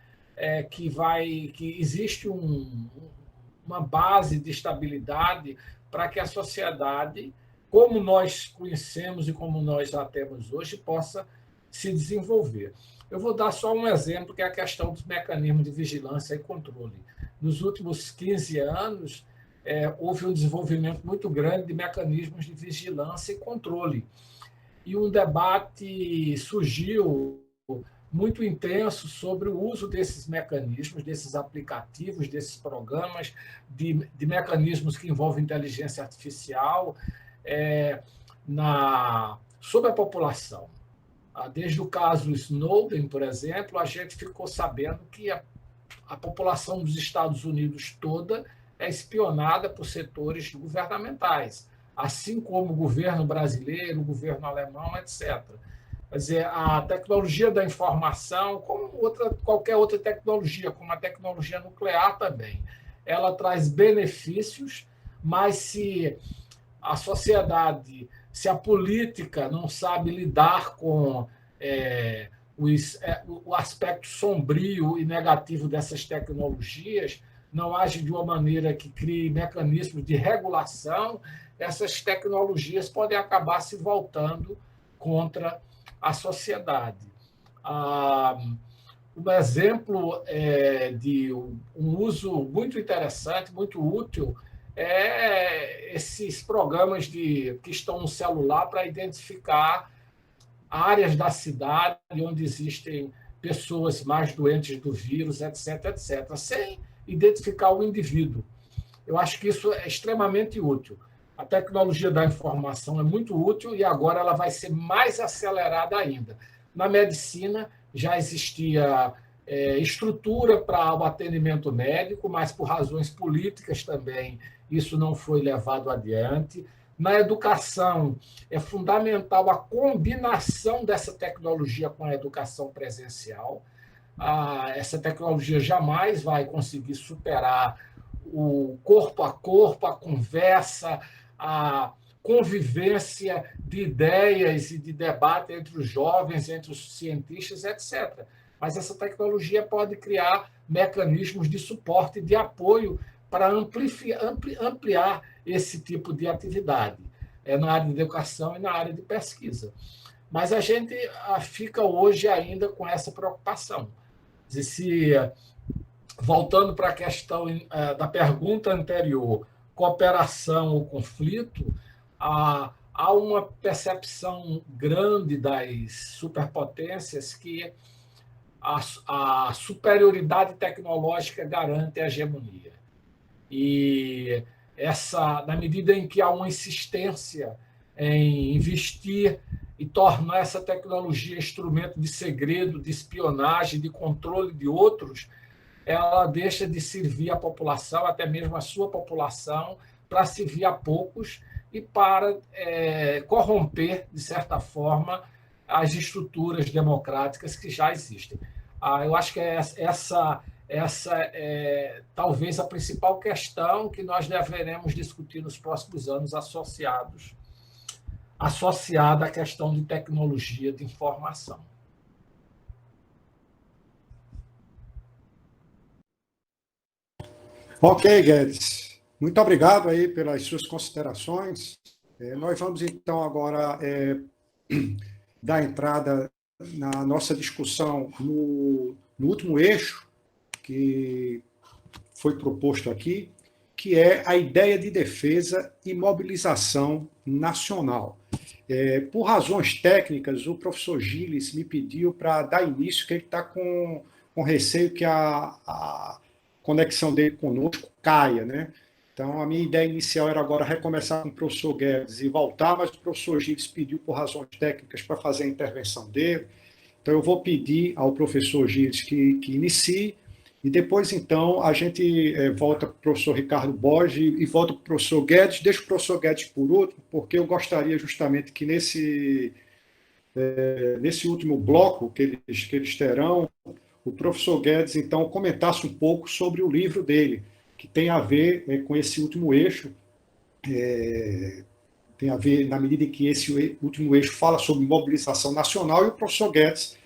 que existe uma base de estabilidade para que a sociedade, como nós conhecemos e como nós já temos hoje, possa se desenvolver. Eu vou dar só um exemplo, que é a questão dos mecanismos de vigilância e controle. Nos últimos 15 anos, houve um desenvolvimento muito grande de mecanismos de vigilância e controle. E um debate surgiu muito intenso sobre o uso desses mecanismos, desses aplicativos, desses programas, de mecanismos que envolvem inteligência artificial sobre a população. Desde o caso Snowden, por exemplo, a gente ficou sabendo que a população dos Estados Unidos toda é espionada por setores governamentais, assim como o governo brasileiro, o governo alemão, etc. Quer dizer, a tecnologia da informação, como qualquer outra tecnologia, como a tecnologia nuclear também, ela traz benefícios, mas se a sociedade, se a política não sabe lidar com o aspecto sombrio e negativo dessas tecnologias, não age de uma maneira que crie mecanismos de regulação, essas tecnologias podem acabar se voltando contra a sociedade. Um exemplo de um uso muito interessante, muito útil, esses programas que estão no celular para identificar áreas da cidade onde existem pessoas mais doentes do vírus, etc., etc., sem identificar o indivíduo. Eu acho que isso é extremamente útil. A tecnologia da informação é muito útil e agora ela vai ser mais acelerada ainda. Na medicina já existia estrutura para o atendimento médico, mas por razões políticas também isso não foi levado adiante. Na educação, é fundamental a combinação dessa tecnologia com a educação presencial. Essa tecnologia jamais vai conseguir superar o corpo, a conversa, a convivência de ideias e de debate entre os jovens, entre os cientistas, etc. Mas essa tecnologia pode criar mecanismos de suporte e de apoio para ampliar esse tipo de atividade na área de educação e na área de pesquisa. Mas a gente fica hoje ainda com essa preocupação. Voltando para a questão da pergunta anterior, cooperação ou conflito, há uma percepção grande das superpotências que a superioridade tecnológica garante a hegemonia. E na medida em que há uma insistência em investir e tornar essa tecnologia instrumento de segredo, de espionagem, de controle de outros, ela deixa de servir a população, até mesmo a sua população, para servir a poucos e para corromper, de certa forma, as estruturas democráticas que já existem. Eu acho que essa é talvez a principal questão que nós deveremos discutir nos próximos anos associada à questão de tecnologia de informação. Ok, Guedes. Muito obrigado aí pelas suas considerações. Nós vamos, então, agora dar entrada na nossa discussão no último eixo que foi proposto aqui, que é a ideia de defesa e mobilização nacional. Por razões técnicas, o professor Gilles me pediu para dar início, que ele está com receio que a conexão dele conosco caia, né? Então, a minha ideia inicial era agora recomeçar com o professor Guedes e voltar, mas o professor Gilles pediu por razões técnicas para fazer a intervenção dele. Então, eu vou pedir ao professor Gilles que inicie, e depois, então, a gente volta para o professor Ricardo Borges e volta para o professor Guedes. Deixa o professor Guedes por último, porque eu gostaria justamente que nesse último bloco que eles terão, o professor Guedes, então, comentasse um pouco sobre o livro dele, que tem a ver com esse último eixo, tem a ver na medida em que esse último eixo fala sobre mobilização nacional, e o professor Guedes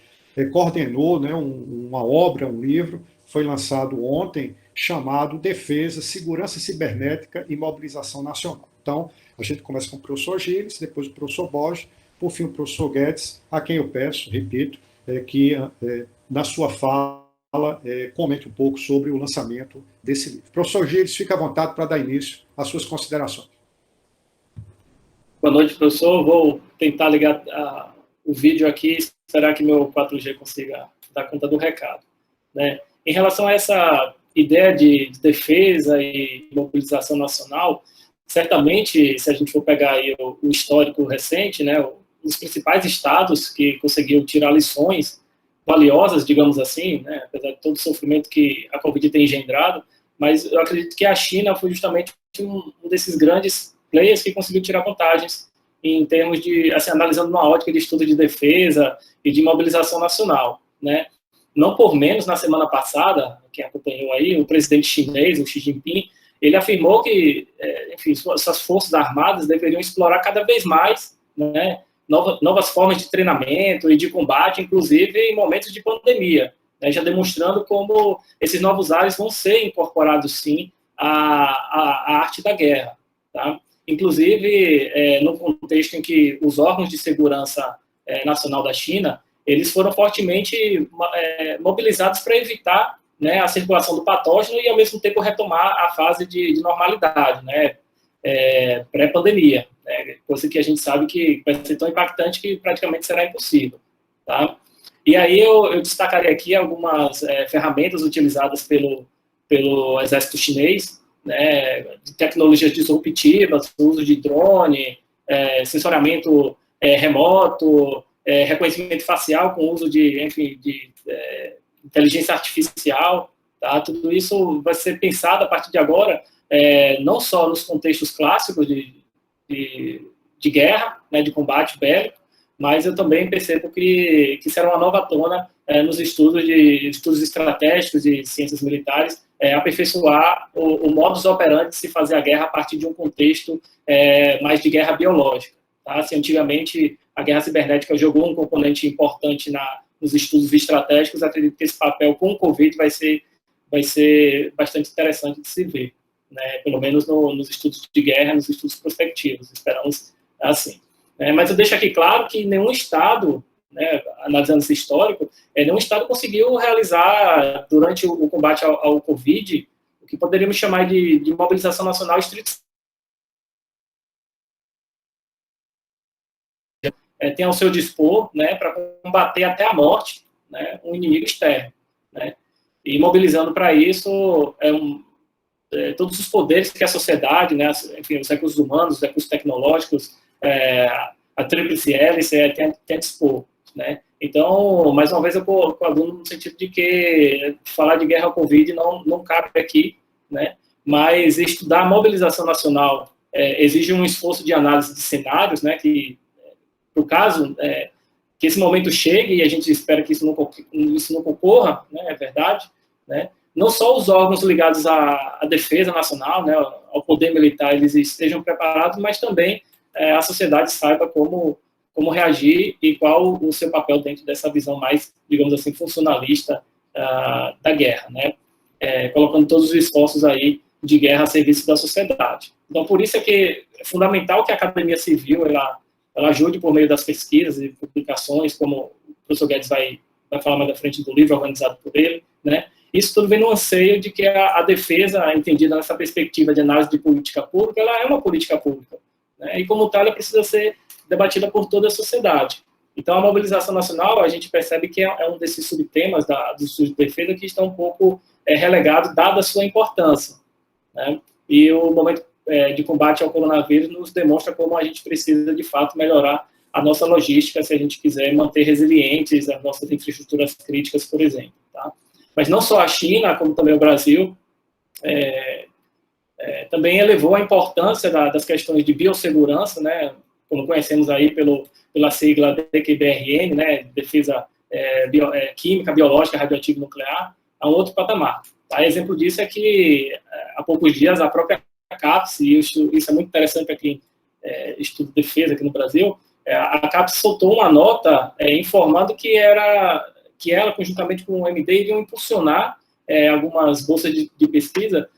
coordenou, né, uma obra, um livro, foi lançado ontem, chamado Defesa, Segurança Cibernética e Mobilização Nacional. Então, a gente começa com o professor Gilles, depois o professor Borges, por fim o professor Guedes, a quem eu peço, repito, que na sua fala comente um pouco sobre o lançamento desse livro. Professor Gilles, fique à vontade para dar início às suas considerações. Boa noite, professor. Vou tentar ligar o vídeo aqui, esperar que meu 4G consiga dar conta do recado, né? Em relação a essa ideia de defesa e mobilização nacional, certamente, se a gente for pegar aí o histórico recente, né, os principais estados que conseguiram tirar lições valiosas, digamos assim, né, apesar de todo o sofrimento que a Covid tem engendrado, mas eu acredito que a China foi justamente um desses grandes players que conseguiu tirar vantagens em termos de, assim, analisando uma ótica de estudo de defesa e de mobilização nacional, né. Não por menos, na semana passada, quem acompanhou aí, o presidente chinês, o Xi Jinping, ele afirmou que, enfim, suas forças armadas deveriam explorar cada vez mais, né, novas formas de treinamento e de combate, inclusive em momentos de pandemia, né, já demonstrando como esses novos ares vão ser incorporados, sim, à arte da guerra, tá? Inclusive, no contexto em que os órgãos de segurança nacional da China, eles foram fortemente mobilizados para evitar, né, a circulação do patógeno e, ao mesmo tempo, retomar a fase de normalidade, né, pré-pandemia, né, coisa que a gente sabe que vai ser tão impactante que praticamente será impossível, tá? E aí eu destacaria aqui algumas ferramentas utilizadas pelo exército chinês, né, de tecnologias disruptivas, uso de drone, sensoriamento remoto, reconhecimento facial com uso de inteligência artificial, tá? Tudo isso vai ser pensado a partir de agora, não só nos contextos clássicos de guerra, né, de combate bélico, mas eu também percebo que será uma nova tona nos estudos estratégicos de ciências militares, aperfeiçoar o modus operandi de se fazer a guerra a partir de um contexto mais de guerra biológica. Tá? Se antigamente a guerra cibernética jogou um componente importante nos estudos estratégicos, acredito que esse papel com o Covid vai ser bastante interessante de se ver, né? Pelo menos nos estudos de guerra, nos estudos prospectivos, esperamos assim. Mas eu deixo aqui claro que nenhum Estado, né, analisando esse histórico, nenhum Estado conseguiu realizar, durante o combate ao Covid, o que poderíamos chamar de mobilização nacional estrita. Tem ao seu dispor, né, para combater até a morte, né, um inimigo externo, né, e mobilizando para isso todos os poderes que a sociedade, né, enfim, os recursos humanos, os recursos tecnológicos, a tríplice hélice tem a dispor, né. Então, mais uma vez, eu coaduno no sentido de que falar de guerra ao Covid não cabe aqui, né, mas estudar a mobilização nacional exige um esforço de análise de cenários, né, que no caso, que esse momento chegue, e a gente espera que isso não ocorra, né, é verdade, né, não só os órgãos ligados à defesa nacional, né, ao poder militar, eles estejam preparados, mas também a sociedade saiba como reagir e qual o seu papel dentro dessa visão mais, digamos assim, funcionalista da guerra, né, colocando todos os esforços aí de guerra a serviço da sociedade. Então, por isso é que é fundamental que a academia civil, ela ajude por meio das pesquisas e publicações, como o professor Guedes vai falar mais à frente do livro organizado por ele, né? Isso tudo vem no anseio de que a defesa, entendida nessa perspectiva de análise de política pública, ela é uma política pública, né? E como tal, ela precisa ser debatida por toda a sociedade. Então, a mobilização nacional, a gente percebe que é um desses subtemas do estudo de defesa que está um pouco relegado, dada a sua importância, né? E o momento de combate ao coronavírus nos demonstra como a gente precisa, de fato, melhorar a nossa logística se a gente quiser manter resilientes as nossas infraestruturas críticas, por exemplo. Tá? Mas não só a China, como também o Brasil, também elevou a importância das questões de biossegurança, né? Como conhecemos aí pela sigla DQBRN, né? Defesa química, biológica, radioativa e nuclear, a um outro patamar. Tá? Exemplo disso é que, há poucos dias, a própria CAPES, e isso é muito interessante para quem estuda defesa aqui no Brasil, a CAPES soltou uma nota informando que ela, conjuntamente com o MD, iriam impulsionar algumas bolsas de pesquisa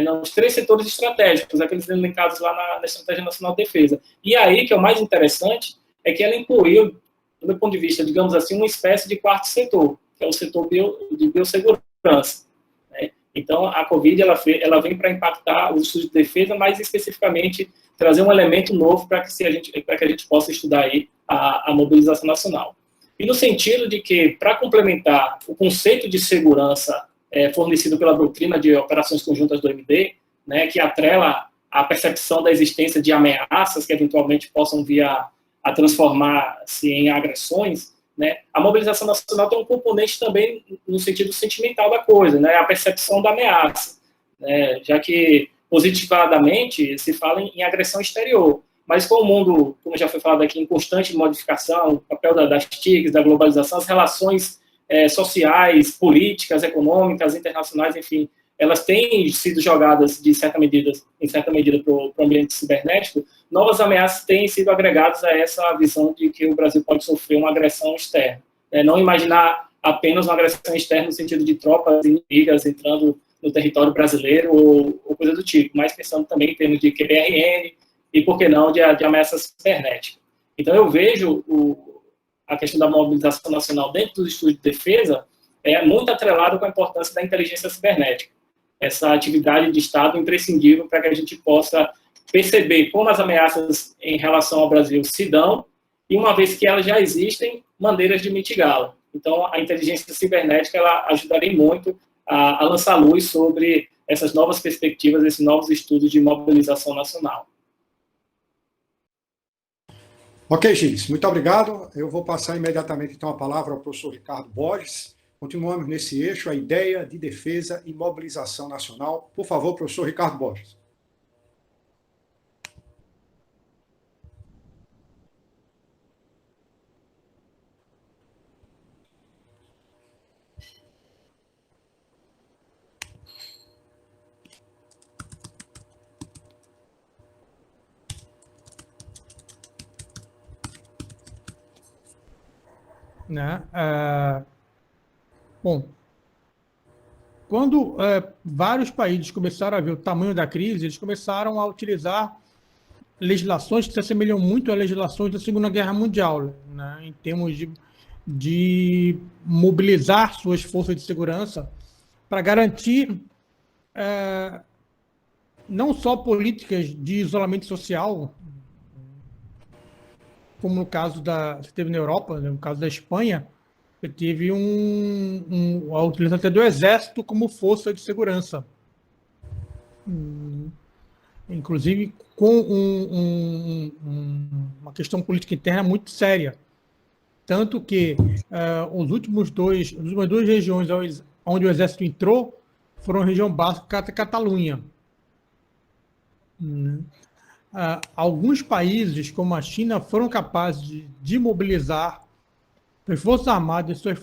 nos 3 setores estratégicos, aqueles elencados lá na Estratégia Nacional de Defesa. E aí, que é o mais interessante, é que ela incluiu, do meu ponto de vista, digamos assim, uma espécie de 4º setor, que é o setor de biossegurança. Né? Então, a Covid ela vem para impactar os estudos de defesa, mas especificamente trazer um elemento novo para que a gente possa estudar aí a mobilização nacional. E no sentido de que, para complementar o conceito de segurança fornecido pela doutrina de operações conjuntas do MD, né, que atrela a percepção da existência de ameaças que eventualmente possam vir a transformar-se em agressões, né, a mobilização nacional tem um componente também no sentido sentimental da coisa, né, a percepção da ameaça, né, já que positivadamente se fala em agressão exterior, mas com o mundo, como já foi falado aqui, em constante modificação, o papel das TICs, da globalização, as relações sociais, políticas, econômicas, internacionais, enfim, elas têm sido jogadas em certa medida para o ambiente cibernético. Novas ameaças têm sido agregadas a essa visão de que o Brasil pode sofrer uma agressão externa. Não imaginar apenas uma agressão externa no sentido de tropas inimigas entrando no território brasileiro ou coisa do tipo, mas pensando também em termos de QBRN e, por que não, de ameaças cibernéticas. Então, eu vejo a questão da mobilização nacional dentro do estudo de defesa muito atrelado com a importância da inteligência cibernética. Essa atividade de Estado imprescindível para que a gente possa perceber como as ameaças em relação ao Brasil se dão e, uma vez que elas já existem, maneiras de mitigá-la. Então, a inteligência cibernética ela ajudaria muito a lançar luz sobre essas novas perspectivas, esses novos estudos de mobilização nacional. Ok, Gilles, muito obrigado. Eu vou passar imediatamente, então, a palavra ao professor Ricardo Borges. Continuamos nesse eixo, a ideia de defesa e mobilização nacional. Por favor, professor Ricardo Borges. Né? Bom, quando vários países começaram a ver o tamanho da crise, eles começaram a utilizar legislações que se assemelham muito a legislações da Segunda Guerra Mundial, né? Em termos de mobilizar suas forças de segurança para garantir não só políticas de isolamento social, como no caso que teve na Europa, no caso da Espanha, que teve a utilização até do exército como força de segurança. Inclusive com uma questão política interna muito séria. Tanto que as últimas duas regiões onde o exército entrou foram a região Basca e Catalunha. Alguns países, como a China, foram capazes de mobilizar as Forças Armadas e suas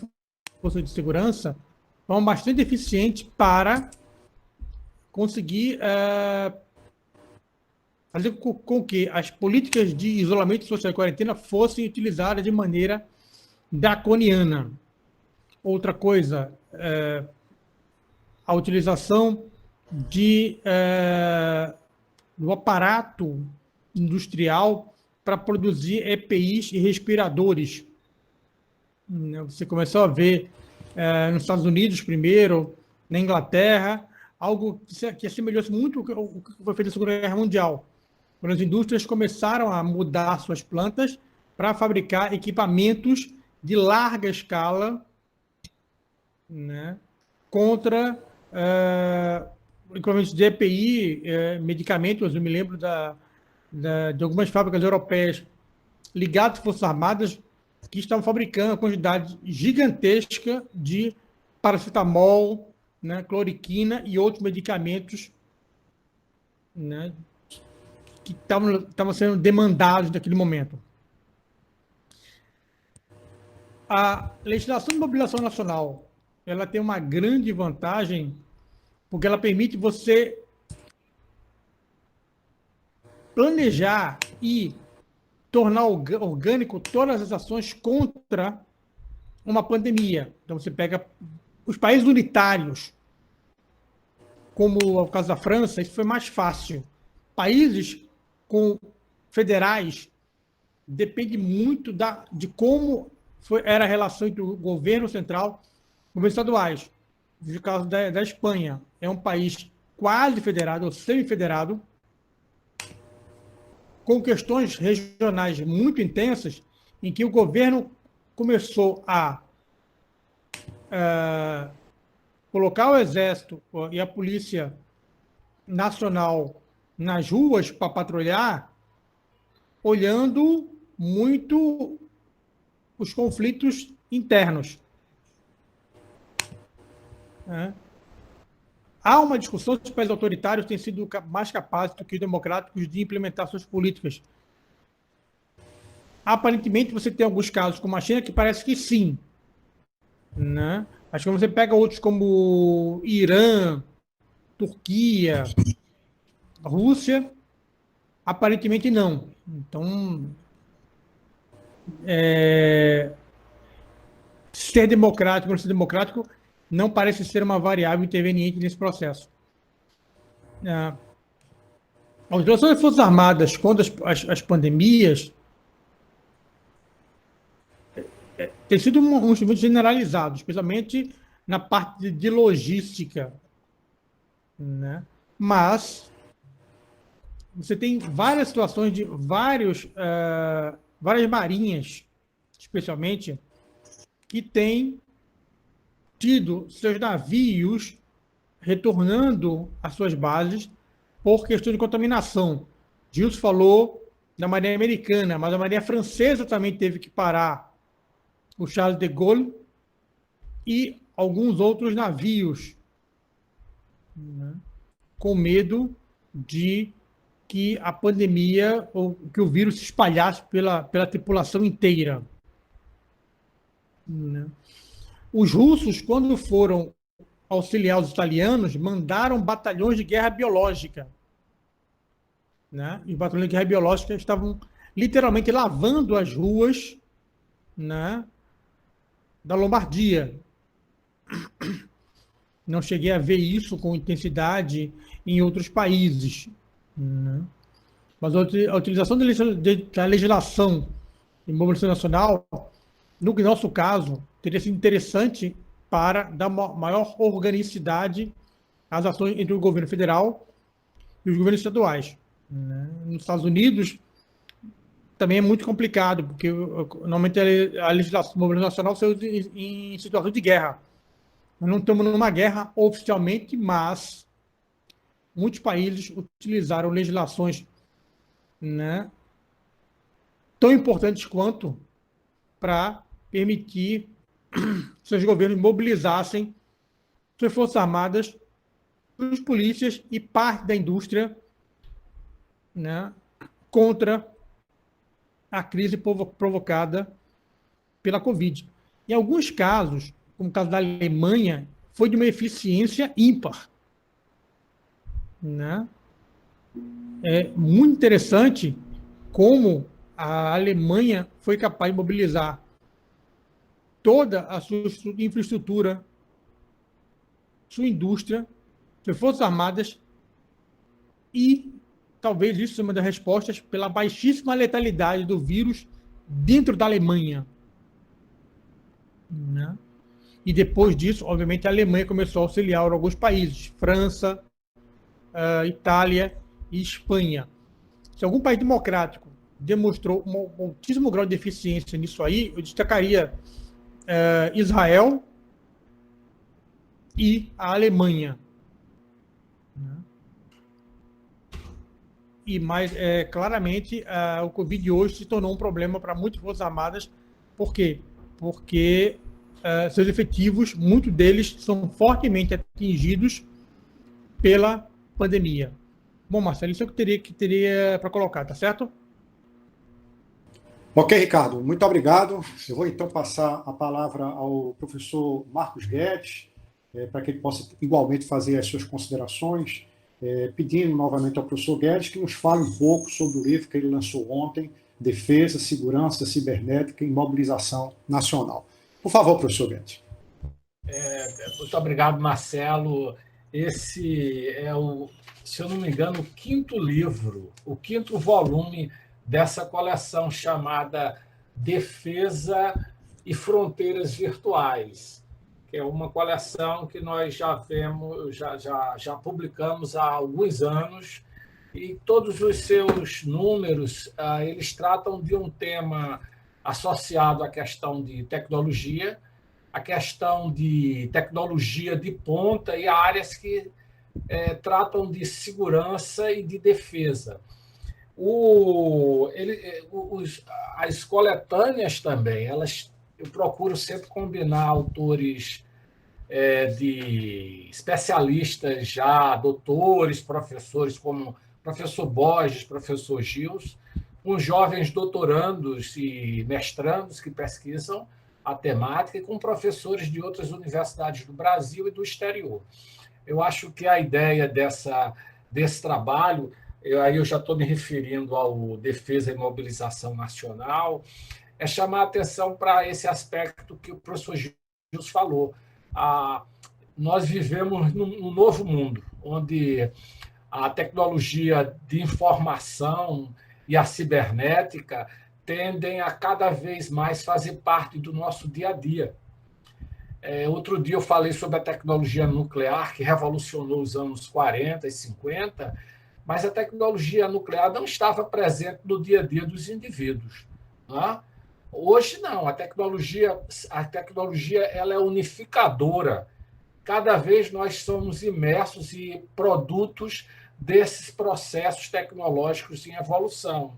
forças de segurança de forma bastante eficiente para conseguir fazer com que as políticas de isolamento social e quarentena fossem utilizadas de maneira draconiana. Outra coisa, a utilização do aparato industrial para produzir EPIs e respiradores. Você começou a ver nos Estados Unidos primeiro, na Inglaterra, algo que assemelhou-se muito ao que foi feito na Segunda Guerra Mundial. quando as indústrias começaram a mudar suas plantas para fabricar equipamentos de larga escala, né, contra equipamentos de EPI, medicamentos. Eu me lembro de algumas fábricas europeias ligadas às Forças Armadas que estavam fabricando uma quantidade gigantesca de paracetamol, né, cloriquina e outros medicamentos, né, que estavam sendo demandados naquele momento. A legislação de mobilização nacional, ela tem uma grande vantagem porque ela permite você planejar e tornar orgânico todas as ações contra uma pandemia. Então, você pega os países unitários, como o caso da França, isso foi mais fácil. Países federais depende muito de como era a relação entre o governo central e governos estaduais. No caso da Espanha, é um país quase federado ou semi-federado, com questões regionais muito intensas, em que o governo começou a colocar o Exército e a Polícia Nacional nas ruas para patrulhar, olhando muito os conflitos internos. Há uma discussão se os países autoritários têm sido mais capazes do que os democráticos de implementar suas políticas. Aparentemente, você tem alguns casos, como a China, que parece que sim. Né? Mas quando você pega outros como Irã, Turquia, Rússia, aparentemente não. Então, ser democrático ou não ser democrático não parece ser uma variável interveniente nesse processo. A utilização das Forças Armadas contra as pandemias tem sido um instrumento generalizado, especialmente na parte de logística. Né? Mas você tem várias situações de várias marinhas, especialmente, que têm tido seus navios retornando às suas bases por questão de contaminação. Gilson falou da Marinha Americana, mas a Marinha Francesa também teve que parar o Charles de Gaulle e alguns outros navios, né, com medo de que a pandemia ou que o vírus se espalhasse pela tripulação inteira. Né? Os russos, quando foram auxiliar os italianos, mandaram batalhões de guerra biológica. Né? E os batalhões de guerra biológica estavam literalmente lavando as ruas, né, da Lombardia. Não cheguei a ver isso com intensidade em outros países. Né? Mas a utilização da legislação de mobilização nacional, no nosso caso, teria sido interessante para dar maior organicidade às ações entre o governo federal e os governos estaduais. Né? Nos Estados Unidos, também é muito complicado, porque normalmente a legislação de mobilização nacional se usa em situações de guerra. Nós não estamos numa guerra oficialmente, mas muitos países utilizaram legislações, né, tão importantes quanto para permitir que seus governos mobilizassem suas forças armadas, suas polícias e parte da indústria, né, contra a crise provocada pela Covid. Em alguns casos, como o caso da Alemanha, foi de uma eficiência ímpar. Né? É muito interessante como a Alemanha foi capaz de mobilizar toda a sua infraestrutura, sua indústria, suas forças armadas, e talvez isso seja uma das respostas pela baixíssima letalidade do vírus dentro da Alemanha. Né? E depois disso, obviamente, a Alemanha começou a auxiliar alguns países, França, Itália e Espanha. Se algum país democrático demonstrou um altíssimo grau de eficiência nisso aí, eu destacaria Israel e a Alemanha. E mais claramente o Covid hoje se tornou um problema para muitas Forças Armadas. Por quê? Porque seus efetivos, muitos deles, são fortemente atingidos pela pandemia. Bom, Marcelo, isso é o que teria para colocar, tá certo? Ok, Ricardo, muito obrigado. Eu vou então passar a palavra ao professor Marcos Guedes, para que ele possa igualmente fazer as suas considerações, pedindo novamente ao professor Guedes que nos fale um pouco sobre o livro que ele lançou ontem, Defesa, Segurança Cibernética e Mobilização Nacional. Por favor, professor Guedes. Muito obrigado, Marcelo. Esse é se eu não me engano, o quinto livro, o quinto volume dessa coleção chamada Defesa e Fronteiras Virtuais, que é uma coleção que nós já publicamos há alguns anos, e todos os seus números eles tratam de um tema associado à questão de tecnologia, a questão de tecnologia de ponta e áreas que tratam de segurança e de defesa. As coletâneas também, eu procuro sempre combinar autores de especialistas já, doutores, professores, como professor Borges, professor Gils, com jovens doutorandos e mestrandos que pesquisam a temática e com professores de outras universidades do Brasil e do exterior. Eu acho que a ideia desse trabalho, aí eu já estou me referindo ao Defesa e Mobilização Nacional, é chamar a atenção para esse aspecto que o professor Gils falou. Nós vivemos num novo mundo, onde a tecnologia de informação e a cibernética tendem a cada vez mais fazer parte do nosso dia a dia. Outro dia eu falei sobre a tecnologia nuclear, que revolucionou os anos 40 e 50, mas a tecnologia nuclear não estava presente no dia a dia dos indivíduos. Não é? Hoje não, a tecnologia ela é unificadora. Cada vez nós somos imersos em produtos desses processos tecnológicos em evolução.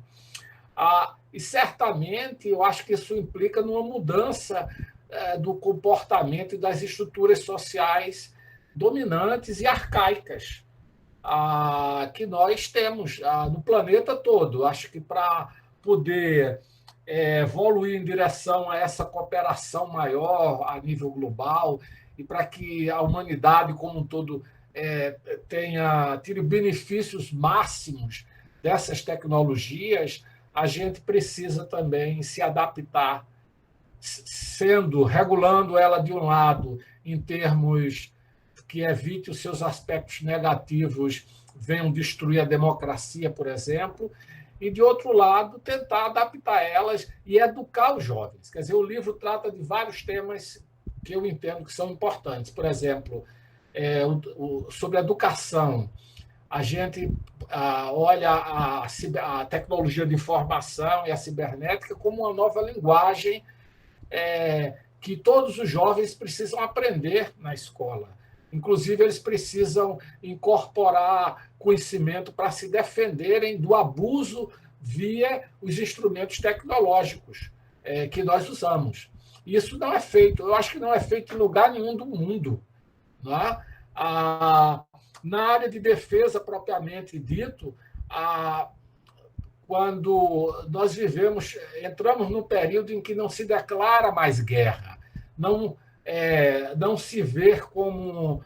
E certamente eu acho que isso implica numa mudança do comportamento e das estruturas sociais dominantes e arcaicas que nós temos no planeta todo. Acho que para poder evoluir em direção a essa cooperação maior a nível global e para que a humanidade como um todo tire benefícios máximos dessas tecnologias, a gente precisa também se adaptar, regulando ela de um lado em termos que evite os seus aspectos negativos venham destruir a democracia, por exemplo, e, de outro lado, tentar adaptar elas e educar os jovens. Quer dizer, o livro trata de vários temas que eu entendo que são importantes. Por exemplo, sobre a educação. A gente olha a tecnologia de informação e a cibernética como uma nova linguagem que todos os jovens precisam aprender na escola. Inclusive, eles precisam incorporar conhecimento para se defenderem do abuso via os instrumentos tecnológicos que nós usamos. Isso não é feito, eu acho que não é feito em lugar nenhum do mundo. Não é? Na área de defesa, propriamente dito, quando nós entramos num período em que não se declara mais guerra, não se vê como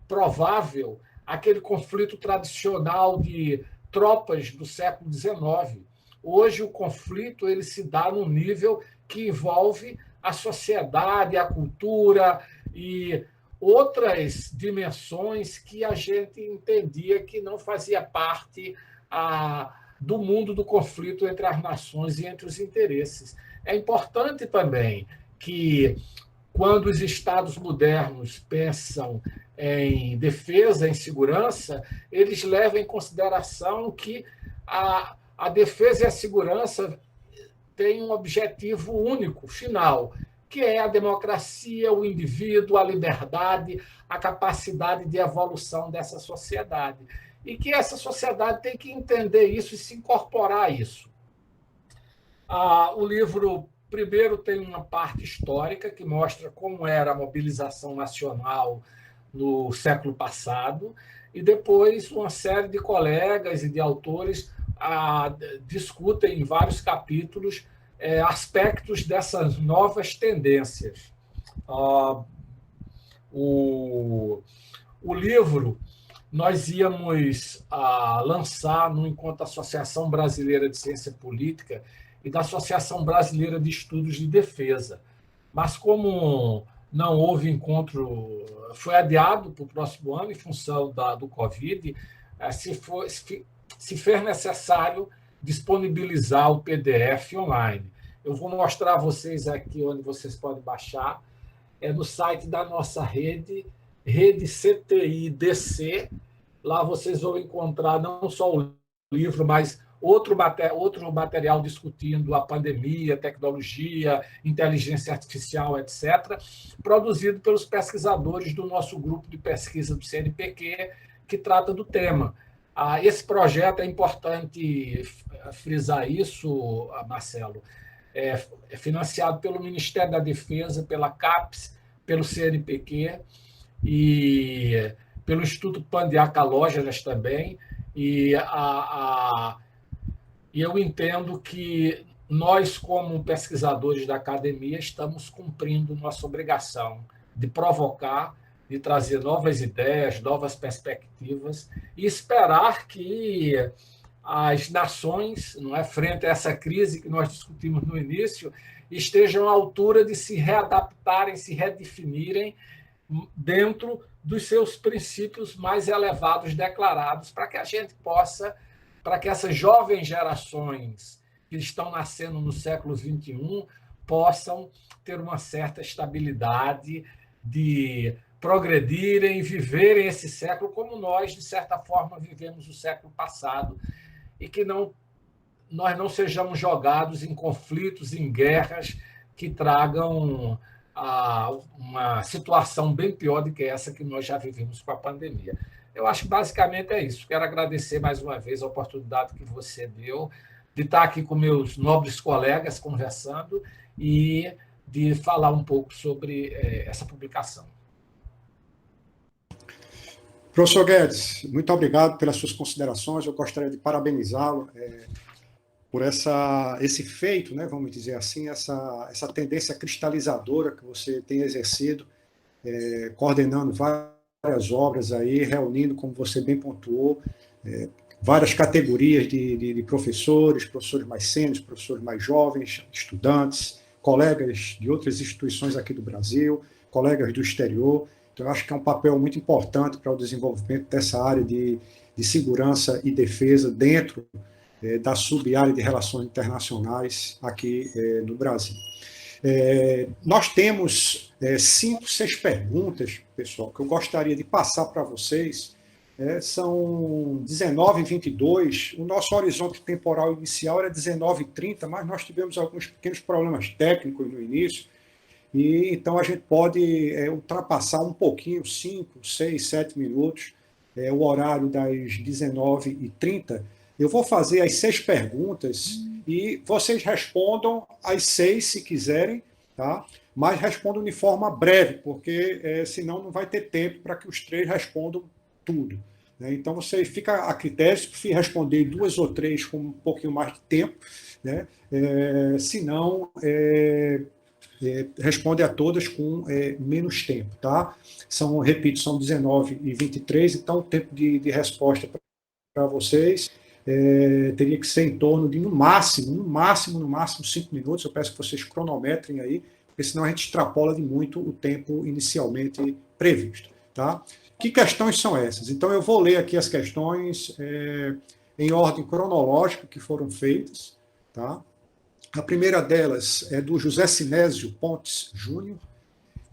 provável aquele conflito tradicional de tropas do século XIX. Hoje, o conflito ele se dá num nível que envolve a sociedade, a cultura e outras dimensões que a gente entendia que não fazia parte do mundo do conflito entre as nações e entre os interesses. É importante também que, quando os Estados modernos pensam em defesa, em segurança, eles levam em consideração que a defesa e a segurança têm um objetivo único, final, que é a democracia, o indivíduo, a liberdade, a capacidade de evolução dessa sociedade. E que essa sociedade tem que entender isso e se incorporar a isso. O livro, primeiro, tem uma parte histórica que mostra como era a mobilização nacional no século passado, e depois uma série de colegas e de autores discutem em vários capítulos aspectos dessas novas tendências. O livro nós íamos lançar no encontro da Associação Brasileira de Ciência Política e da Associação Brasileira de Estudos de Defesa. Mas como não houve encontro, foi adiado para o próximo ano em função do Covid, se fez necessário disponibilizar o PDF online. Eu vou mostrar a vocês aqui onde vocês podem baixar. É no site da nossa rede CTI-DC. Lá vocês vão encontrar não só o livro, mas outro material discutindo a pandemia, tecnologia, inteligência artificial, etc., produzido pelos pesquisadores do nosso grupo de pesquisa do CNPq, que trata do tema. Esse projeto, é importante frisar isso, Marcelo, é financiado pelo Ministério da Defesa, pela CAPES, pelo CNPq e pelo Instituto Pandiacalógeras também, e eu entendo que nós, como pesquisadores da academia, estamos cumprindo nossa obrigação de provocar, de trazer novas ideias, novas perspectivas e esperar que as nações, não é, frente a essa crise que nós discutimos no início, estejam à altura de se readaptarem, se redefinirem dentro dos seus princípios mais elevados declarados, para que a gente possa, para que essas jovens gerações que estão nascendo no século XXI possam ter uma certa estabilidade, de progredirem, viverem esse século como nós, de certa forma, vivemos o século passado, e que nós não sejamos jogados em conflitos, em guerras que tragam uma situação bem pior do que essa que nós já vivemos com a pandemia. Eu acho que basicamente é isso. Quero agradecer mais uma vez a oportunidade que você deu de estar aqui com meus nobres colegas conversando e de falar um pouco sobre essa publicação. Professor Guedes, muito obrigado pelas suas considerações. Eu gostaria de parabenizá-lo por esse feito, né, vamos dizer assim, essa tendência cristalizadora que você tem exercido, coordenando várias obras aí, reunindo, como você bem pontuou, várias categorias de professores mais sêniores, professores mais jovens, estudantes, colegas de outras instituições aqui do Brasil, colegas do exterior. Então, eu acho que é um papel muito importante para o desenvolvimento dessa área de segurança e defesa dentro da sub-área de relações internacionais aqui no Brasil. Nós temos 5, 6 perguntas, pessoal, que eu gostaria de passar para vocês. São 19h22, o nosso horizonte temporal inicial era 19h30, mas nós tivemos alguns pequenos problemas técnicos no início, e então a gente pode ultrapassar um pouquinho, 5, 6, 7 minutos, o horário das 19h30. Eu vou fazer as 6 perguntas e vocês respondam as 6 se quiserem, tá? Mas respondam de forma breve, porque senão não vai ter tempo para que os 3 respondam tudo, né? Então você fica a critério, se responder 2 ou 3 com um pouquinho mais de tempo, né? Senão responde a todas com menos tempo, tá? Repito, são 19h23, então o tempo de resposta para vocês teria que ser em torno de, no máximo 5 minutos. Eu peço que vocês cronometrem aí, porque senão a gente extrapola de muito o tempo inicialmente previsto, tá? Que questões são essas? Então, eu vou ler aqui as questões em ordem cronológica que foram feitas, tá? A primeira delas é do José Sinésio Pontes Júnior,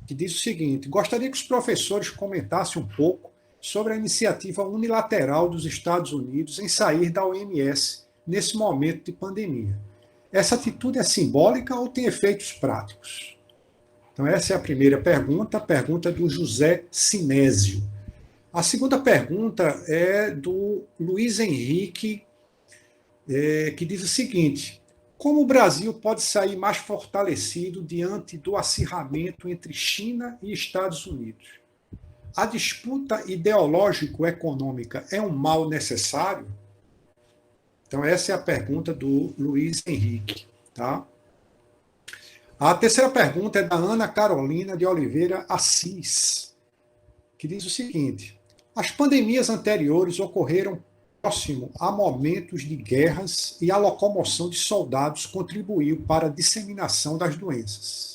que diz o seguinte: gostaria que os professores comentassem um pouco sobre a iniciativa unilateral dos Estados Unidos em sair da OMS nesse momento de pandemia. Essa atitude é simbólica ou tem efeitos práticos? Então, essa é a primeira pergunta, a pergunta do José Sinésio. A segunda pergunta é do Luiz Henrique, que diz o seguinte: como o Brasil pode sair mais fortalecido diante do acirramento entre China e Estados Unidos? A disputa ideológico-econômica é um mal necessário? Então, essa é a pergunta do Luiz Henrique. Tá? A terceira pergunta é da Ana Carolina de Oliveira Assis, que diz o seguinte: as pandemias anteriores ocorreram próximo a momentos de guerras e a locomoção de soldados contribuiu para a disseminação das doenças.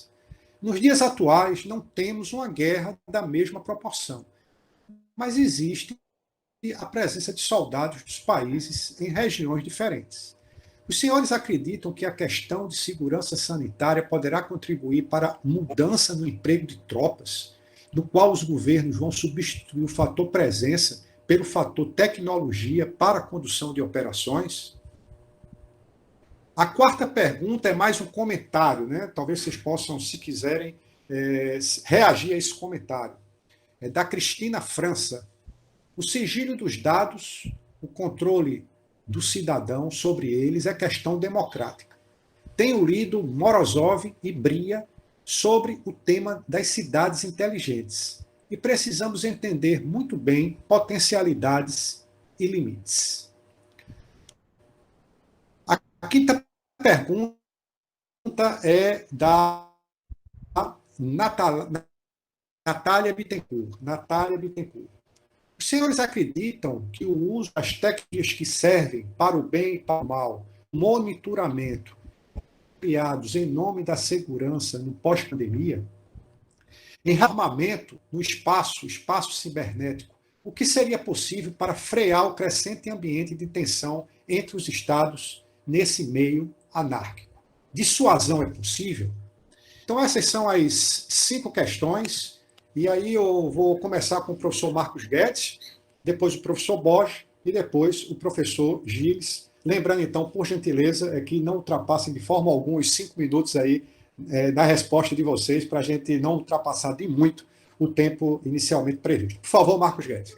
Nos dias atuais, não temos uma guerra da mesma proporção, mas existe a presença de soldados dos países em regiões diferentes. Os senhores acreditam que a questão de segurança sanitária poderá contribuir para a mudança no emprego de tropas, no qual os governos vão substituir o fator presença pelo fator tecnologia para a condução de operações? A quarta pergunta é mais um comentário, né? Talvez vocês possam, se quiserem, reagir a esse comentário. É da Cristina França. O sigilo dos dados, o controle do cidadão sobre eles é questão democrática. Tenho lido Morozov e Bria sobre o tema das cidades inteligentes e precisamos entender muito bem potencialidades e limites. A quinta pergunta é da Natália Bittencourt. Os senhores acreditam que o uso das técnicas que servem para o bem e para o mal, monitoramento, criados em nome da segurança no pós-pandemia, em armamento no espaço cibernético, o que seria possível para frear o crescente ambiente de tensão entre os Estados nesse meio anárquico? Dissuasão é possível? Então, essas são as 5 questões, e aí eu vou começar com o professor Marcos Guedes, depois o professor Bosch e depois o professor Gilles. Lembrando, então, por gentileza, que não ultrapassem de forma alguma os 5 minutos aí na resposta de vocês, para a gente não ultrapassar de muito o tempo inicialmente previsto. Por favor, Marcos Guedes.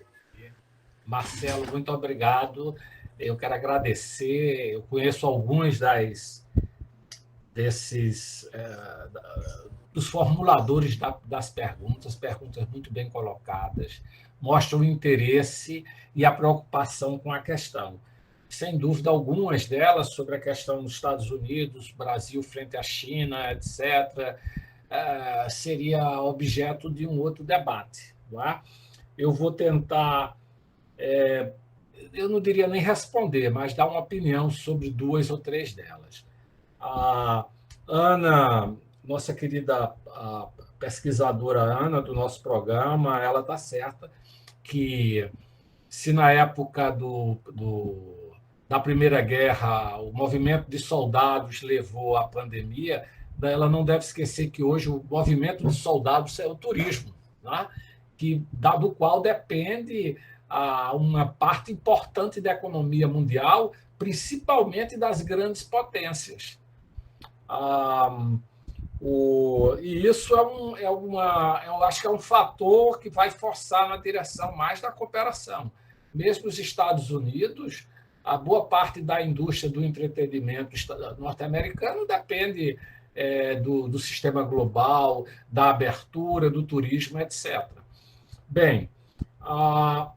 Marcelo, muito obrigado. Eu quero agradecer. Eu conheço alguns dos formuladores das perguntas muito bem colocadas, mostram o interesse e a preocupação com a questão. Sem dúvida, algumas delas sobre a questão dos Estados Unidos, Brasil frente à China, etc., seria objeto de um outro debate. Não é? Eu vou tentar, eu não diria nem responder, mas dar uma opinião sobre 2 ou 3 delas. A Ana, nossa querida pesquisadora Ana, do nosso programa, ela está certa que, se na época da Primeira Guerra o movimento de soldados levou à pandemia, ela não deve esquecer que hoje o movimento de soldados é o turismo, né? Do qual depende uma parte importante da economia mundial, principalmente das grandes potências. E isso eu acho que é um fator que vai forçar na direção mais da cooperação. Mesmo os Estados Unidos, a boa parte da indústria do entretenimento norte-americano depende do sistema global, da abertura, do turismo, etc. Bem, a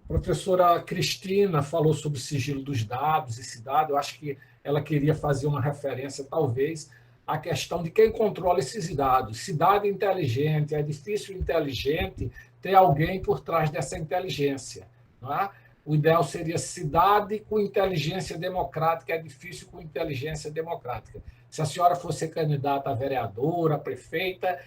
professora Cristina falou sobre o sigilo dos dados e cidade. Eu acho que ela queria fazer uma referência, talvez, à questão de quem controla esses dados. Cidade inteligente, edifício inteligente, tem alguém por trás dessa inteligência. Não é? O ideal seria cidade com inteligência democrática, edifício com inteligência democrática. Se a senhora fosse candidata a vereadora, a prefeita,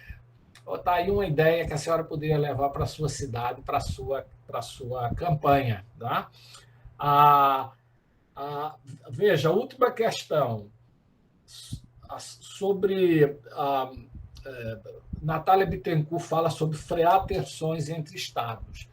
está aí uma ideia que a senhora poderia levar para a sua cidade, para a sua campanha. Tá? Veja, a última questão sobre Natália Bittencourt fala sobre frear tensões entre estados.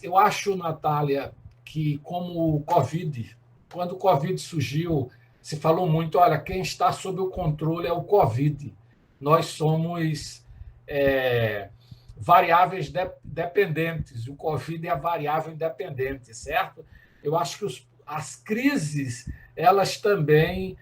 Eu acho, Natália, que como o Covid, quando o Covid surgiu, se falou muito, olha, quem está sob o controle é o Covid. Nós somos variáveis dependentes. O Covid é a variável independente, certo? Eu acho que as crises, elas também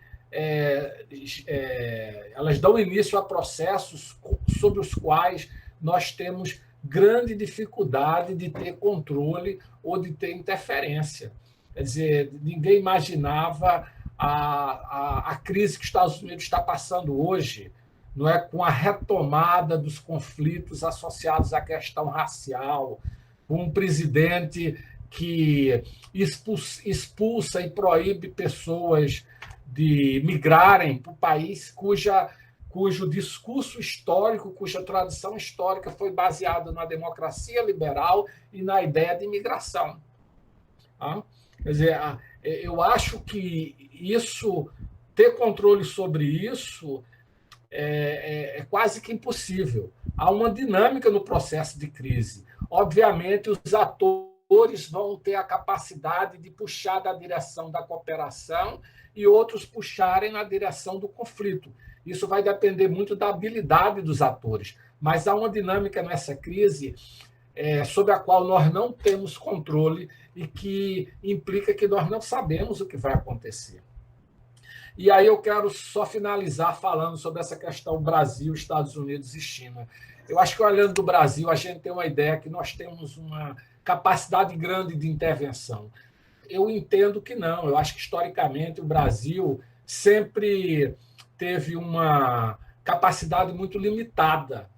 elas dão início a processos sobre os quais nós temos grande dificuldade de ter controle ou de ter interferência. Quer dizer, ninguém imaginava a crise que os Estados Unidos está passando hoje, não é, com a retomada dos conflitos associados à questão racial, com um presidente que expulsa e proíbe pessoas de migrarem para o país cujo discurso histórico, cuja tradição histórica foi baseada na democracia liberal e na ideia de imigração. Quer dizer, eu acho que ter controle sobre isso é quase que impossível. Há uma dinâmica no processo de crise. Obviamente, os atores vão ter a capacidade de puxar da direção da cooperação e outros puxarem na direção do conflito. Isso vai depender muito da habilidade dos atores. Mas há uma dinâmica nessa crise sobre a qual nós não temos controle e que implica que nós não sabemos o que vai acontecer. E aí eu quero só finalizar falando sobre essa questão Brasil, Estados Unidos e China. Eu acho que, olhando do Brasil, a gente tem uma ideia que nós temos uma capacidade grande de intervenção. Eu entendo que não. Eu acho que, historicamente, o Brasil sempre teve uma capacidade muito limitada.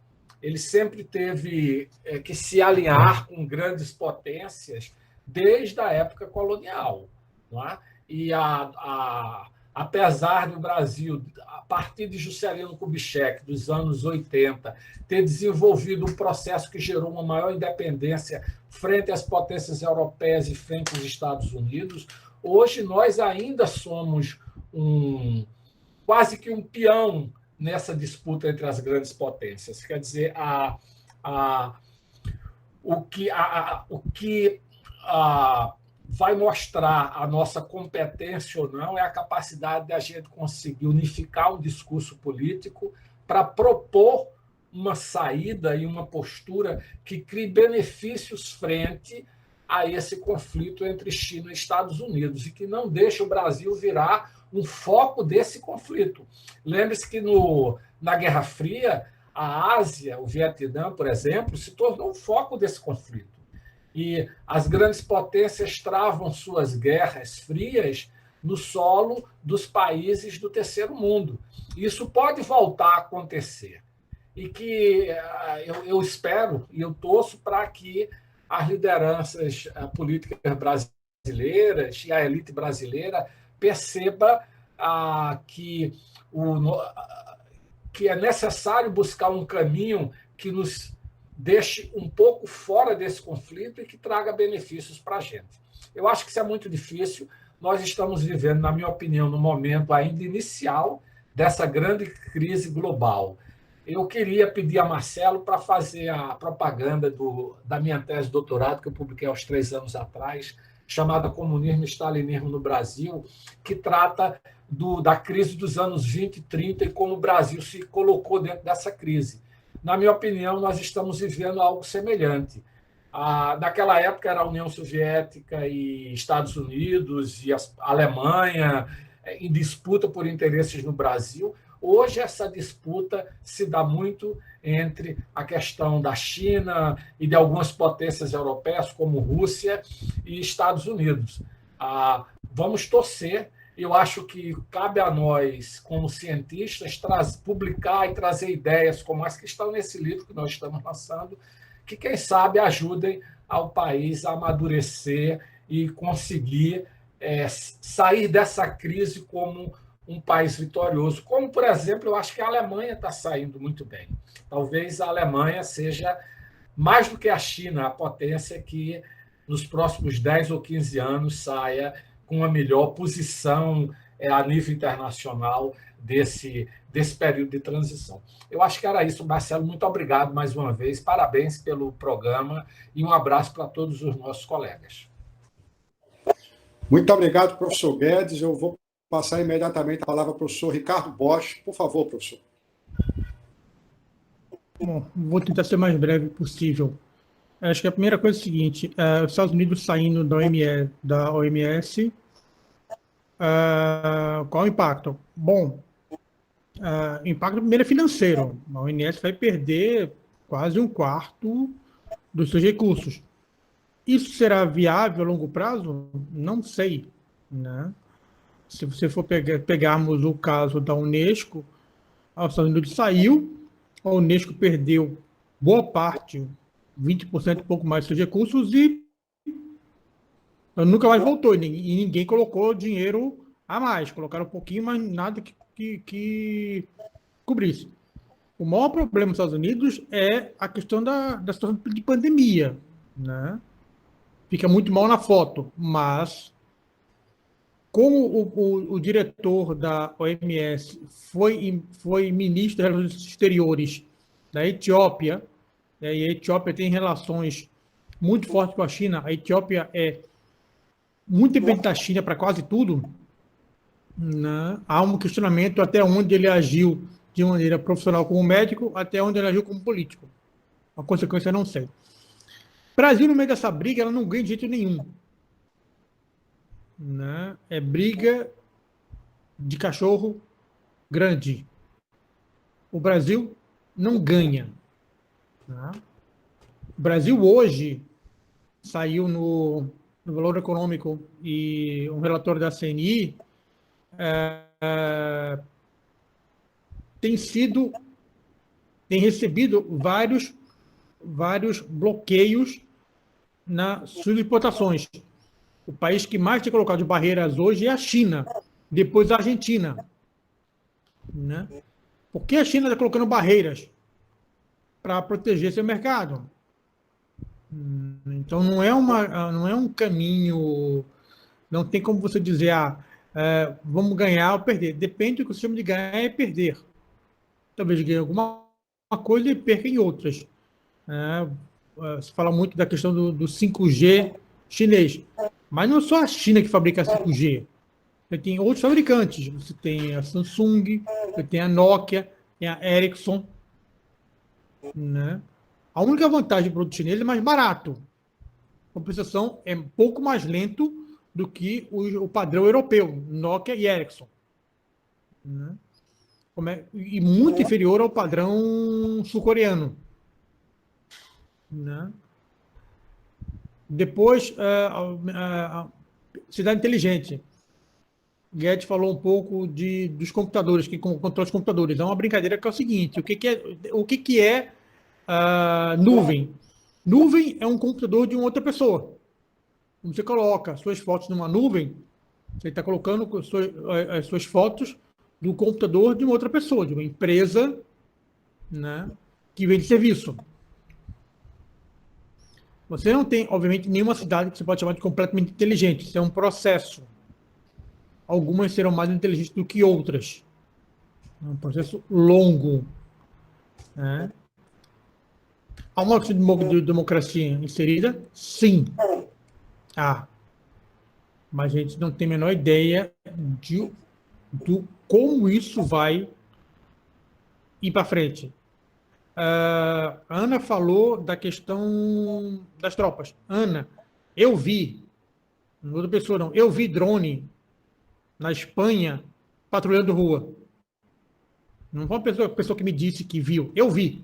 Ele sempre teve que se alinhar com grandes potências desde a época colonial. Não é? E apesar do Brasil, a partir de Juscelino Kubitschek, dos anos 80, ter desenvolvido um processo que gerou uma maior independência frente às potências europeias e frente aos Estados Unidos, hoje nós ainda somos quase que um peão nessa disputa entre as grandes potências. Quer dizer, o que vai mostrar a nossa competência ou não é a capacidade de a gente conseguir unificar um discurso político para propor uma saída e uma postura que crie benefícios frente a esse conflito entre China e Estados Unidos e que não deixe o Brasil virar um foco desse conflito. Lembre-se que na Guerra Fria, a Ásia, o Vietnã, por exemplo, se tornou um foco desse conflito. E as grandes potências travam suas guerras frias no solo dos países do terceiro mundo. Isso pode voltar a acontecer. E que eu espero e eu torço para que as lideranças políticas brasileiras e a elite brasileira perceba que é necessário buscar um caminho que nos deixe um pouco fora desse conflito e que traga benefícios para a gente. Eu acho que isso é muito difícil. Nós estamos vivendo, na minha opinião, no momento ainda inicial dessa grande crise global. Eu queria pedir a Marcelo para fazer a propaganda da minha tese de doutorado, que eu publiquei há uns 3 anos atrás, chamada Comunismo e Stalinismo no Brasil, que trata da crise dos anos 20 e 30 e como o Brasil se colocou dentro dessa crise. Na minha opinião, nós estamos vivendo algo semelhante. Naquela época era a União Soviética e Estados Unidos e a Alemanha em disputa por interesses no Brasil. Hoje, essa disputa se dá muito entre a questão da China e de algumas potências europeias, como Rússia e Estados Unidos. Vamos torcer. Eu acho que cabe a nós, como cientistas, publicar e trazer ideias como as que estão nesse livro que nós estamos lançando, que, quem sabe, ajudem ao país a amadurecer e conseguir sair dessa crise como um país vitorioso. Como, por exemplo, eu acho que a Alemanha está saindo muito bem. Talvez a Alemanha seja, mais do que a China, a potência que, nos próximos 10 ou 15 anos, saia com uma melhor posição a nível internacional desse período de transição. Eu acho que era isso, Marcelo. Muito obrigado mais uma vez, parabéns pelo programa e um abraço para todos os nossos colegas. Muito obrigado, professor Guedes. Eu vou passar imediatamente a palavra ao professor Ricardo Bosch. Por favor, professor. Bom, vou tentar ser o mais breve possível. Acho que a primeira coisa é o seguinte, os Estados Unidos saindo da OMS, qual o impacto? Bom, o impacto primeiro é financeiro. A OMS vai perder quase um quarto dos seus recursos. Isso será viável a longo prazo? Não sei, né? Se você for pegarmos o caso da Unesco, os Estados Unidos saiu, a Unesco perdeu boa parte, 20%, um pouco mais dos seus recursos, e nunca mais voltou. E ninguém colocou dinheiro a mais. Colocaram um pouquinho, mas nada que cobrisse. O maior problema dos Estados Unidos é a questão da situação de pandemia, né? Fica muito mal na foto, mas como o diretor da OMS foi ministro das Relações Exteriores da Etiópia, e a Etiópia tem relações muito fortes com a China, a Etiópia é muito dependente da China para quase tudo, né? Há um questionamento até onde ele agiu de maneira profissional como médico, até onde ele agiu como político. A consequência eu não sei. Brasil, no meio dessa briga, ela não ganha de jeito nenhum. Né? É briga de cachorro grande. O Brasil não ganha. Né? O Brasil hoje saiu no Valor Econômico e um relatório da CNI tem recebido vários bloqueios nas suas exportações. O país que mais tem colocado barreiras hoje é a China, depois a Argentina. Né? Por que a China está colocando barreiras? Para proteger seu mercado. Então, não é um caminho, não tem como você dizer, vamos ganhar ou perder. Depende do que você chama de ganhar e perder. Talvez ganhe alguma coisa e perca em outras. Se fala muito da questão do 5G chinês, mas não é só a China que fabrica 5G. Você tem outros fabricantes. Você tem a Samsung, você tem a Nokia, tem a Ericsson. Né? A única vantagem do produto chinês é mais barato. A compensação é um pouco mais lento do que o padrão europeu, Nokia e Ericsson. Né? E muito inferior ao padrão sul-coreano. Né? Depois, cidade inteligente. Guedes falou um pouco dos computadores, que controla os computadores. É uma brincadeira que é o seguinte: o que é nuvem? Nuvem é um computador de uma outra pessoa. Quando você coloca suas fotos numa nuvem, você está colocando as suas fotos do computador de uma outra pessoa, de uma empresa, né, que vende serviço. Você não tem, obviamente, nenhuma cidade que você pode chamar de completamente inteligente. Isso é um processo. Algumas serão mais inteligentes do que outras. É um processo longo. Né? Há uma questão de democracia inserida? Sim. Mas a gente não tem a menor ideia do como isso vai ir para frente. A Ana falou da questão das tropas. Ana, eu vi, não outra pessoa não, eu vi drone na Espanha patrulhando rua. Não foi uma pessoa que me disse que viu, eu vi.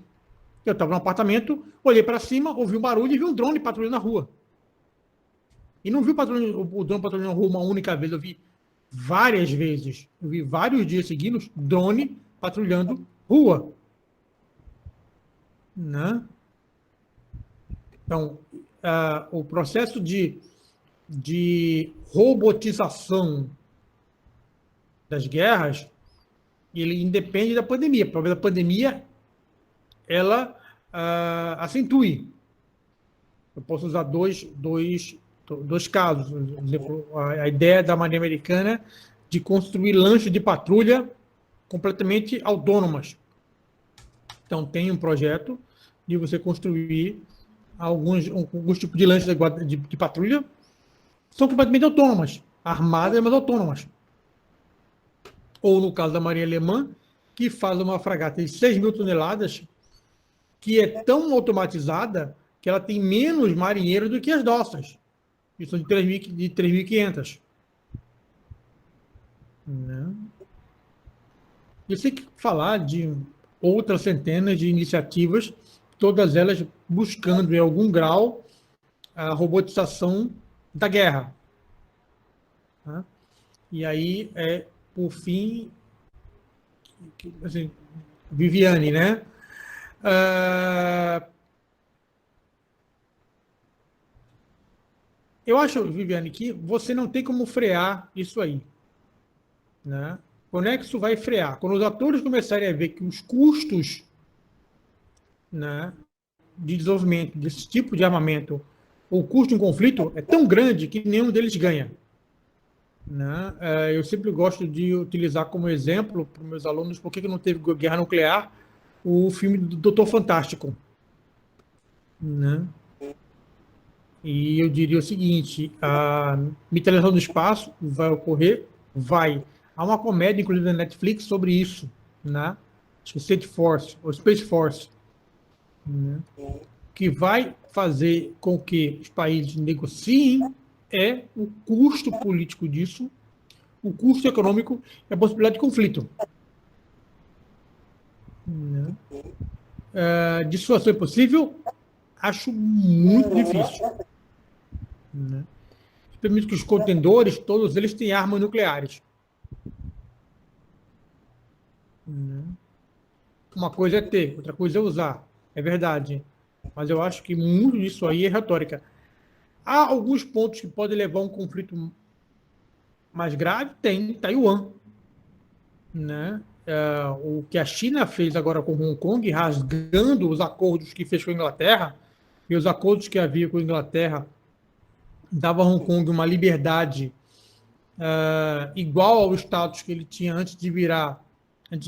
Eu estava no apartamento, olhei para cima, ouvi um barulho e vi um drone patrulhando na rua. E não vi o drone patrulhando na rua uma única vez, eu vi várias vezes. Eu vi vários dias seguidos drone patrulhando rua. Né? Então, o processo de robotização das guerras, ele independe da pandemia. Talvez a pandemia, ela acentue. Eu posso usar dois casos. Por exemplo, a ideia da Marinha Americana de construir lanchas de patrulha completamente autônomas. Então, tem um projeto de você construir alguns tipos de lanchas de patrulha, são completamente autônomas, armadas, mas autônomas. Ou, no caso da Marinha Alemã, que faz uma fragata de 6.000 toneladas, que é tão automatizada que ela tem menos marinheiros do que as nossas, que são de 3.500. Eu sei que falar de outras centenas de iniciativas, todas elas buscando, em algum grau, a robotização da guerra. E aí, por fim, assim, Viviane, né? Eu acho, Viviane, que você não tem como frear isso aí. Né? Quando é que isso vai frear? Quando os atores começarem a ver que os custos, né, de desenvolvimento desse tipo de armamento, o custo de um conflito é tão grande que nenhum deles ganha. Né? Eu sempre gosto de utilizar como exemplo para os meus alunos por que não teve guerra nuclear o filme do Doutor Fantástico. Né? E eu diria o seguinte, a militarização do espaço vai ocorrer? Vai. Há uma comédia, inclusive, na Netflix sobre isso, né? Acho que State Force, ou Space Force, né? Que vai fazer com que os países negociem o custo político disso, o custo econômico e a possibilidade de conflito. Né? Dissuasão é possível? Acho muito difícil. Né? Permite que os contendores, todos eles têm armas nucleares. Uma coisa é ter, outra coisa é usar. É verdade. Mas eu acho que muito disso aí é retórica. Há alguns pontos que podem levar a um conflito mais grave. Tem Taiwan. Né? O que a China fez agora com Hong Kong, rasgando os acordos que fez com a Inglaterra, e os acordos que havia com a Inglaterra dava a Hong Kong uma liberdade igual ao status que ele tinha antes de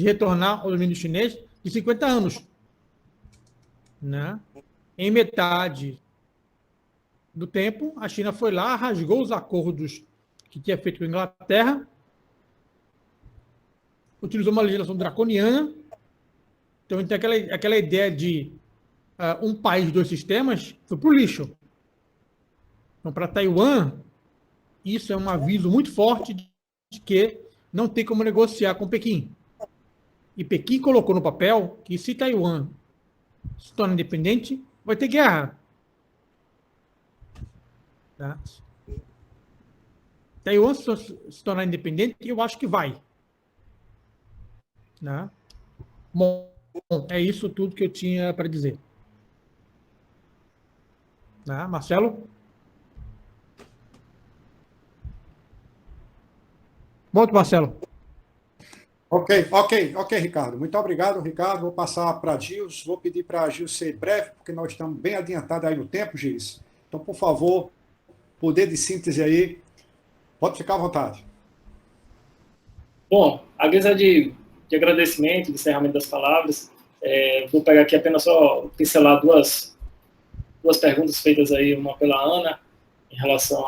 retornar ao domínio chinês, de 50 anos. Né? Em metade do tempo, a China foi lá, rasgou os acordos que tinha feito com a Inglaterra, utilizou uma legislação draconiana. Então, tem aquela ideia de um país, dois sistemas, foi para o lixo. Então, para Taiwan, isso é um aviso muito forte de que não tem como negociar com Pequim. E Pequim colocou no papel que se Taiwan se torna independente, vai ter guerra. Tá? Taiwan se tornar independente, eu acho que vai. Né? Bom, é isso tudo que eu tinha para dizer. Né? Marcelo? Volta, Marcelo. Ok, Ricardo. Muito obrigado, Ricardo. Vou passar para a Gils. Vou pedir para a Gils ser breve, porque nós estamos bem adiantados aí no tempo, Gils. Então, por favor, poder de síntese aí. Pode ficar à vontade. Bom, a guisa de agradecimento, de encerramento das palavras, vou pegar aqui apenas só pincelar duas perguntas feitas aí, uma pela Ana, em relação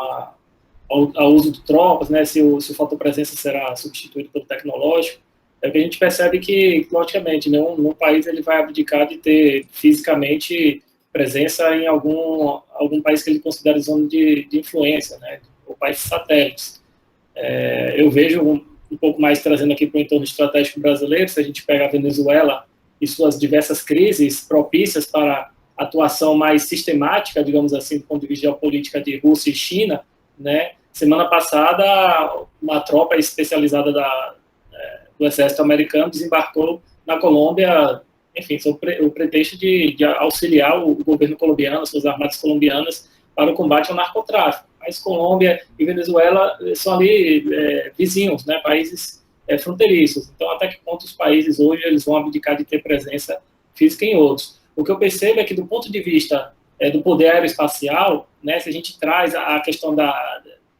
ao uso de tropas, né, se o fator presença será substituído pelo tecnológico. É que a gente percebe que, logicamente, nenhum país ele vai abdicar de ter fisicamente presença em algum país que ele considera zona de influência, né, ou países satélites. Eu vejo um pouco mais trazendo aqui para o entorno estratégico brasileiro, se a gente pega a Venezuela e suas diversas crises propícias para atuação mais sistemática, digamos assim, do ponto de vista geopolítica de Rússia e China, né? Semana passada, uma tropa especializada do exército americano desembarcou na Colômbia, enfim, sob o pretexto de auxiliar o governo colombiano, as suas armadas colombianas, para o combate ao narcotráfico. Mas Colômbia e Venezuela são ali vizinhos, né, países fronteiriços. Então, até que ponto os países hoje eles vão abdicar de ter presença física em outros? O que eu percebo é que, do ponto de vista do poder aeroespacial, né, se a gente traz a questão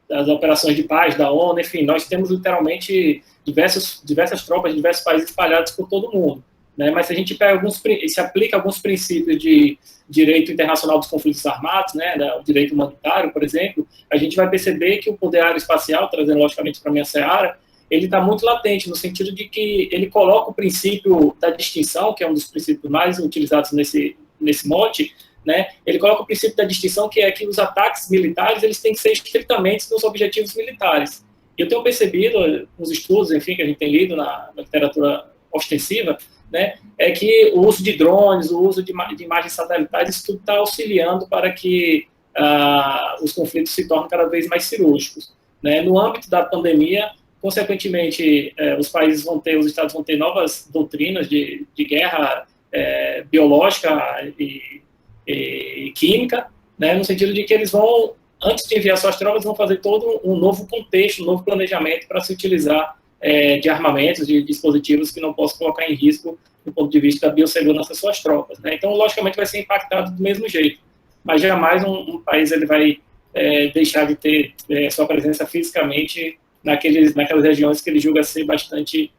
das operações de paz da ONU, enfim, nós temos literalmente diversas tropas de diversos países espalhados por todo o mundo, né? Mas se a gente pega se aplica alguns princípios de direito internacional dos conflitos armados, né, o direito humanitário, por exemplo, a gente vai perceber que o poder aeroespacial, trazendo logicamente para a minha seara, ele está muito latente, no sentido de que ele coloca o princípio da distinção, que é um dos princípios mais utilizados nesse mote, né? Ele coloca o princípio da distinção, que é que os ataques militares eles têm que ser estritamente nos objetivos militares. E eu tenho percebido, nos estudos, enfim, que a gente tem lido na literatura ostensiva, né, é que o uso de drones, o uso de imagens satelitais, isso tudo está auxiliando para que os conflitos se tornem cada vez mais cirúrgicos, né? No âmbito da pandemia, consequentemente, os Estados vão ter novas doutrinas de guerra biológica e química, né, no sentido de que eles vão, antes de enviar suas tropas, vão fazer todo um novo contexto, um novo planejamento para se utilizar de armamentos, de dispositivos que não possam colocar em risco do ponto de vista da biossegurança das suas tropas, né? Então, logicamente, vai ser impactado do mesmo jeito, mas jamais um país ele vai deixar de ter sua presença fisicamente naquelas regiões que ele julga ser bastante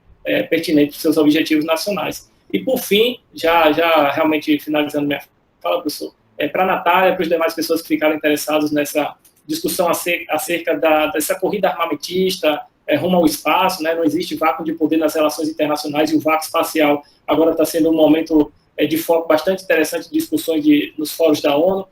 pertinente para os seus objetivos nacionais. E, por fim, já realmente finalizando minha fala, professor, para a Natália, para as demais pessoas que ficaram interessadas nessa discussão acerca dessa corrida armamentista rumo ao espaço, né? Não existe vácuo de poder nas relações internacionais, e o vácuo espacial agora está sendo um momento de foco bastante interessante de discussões nos fóruns da ONU.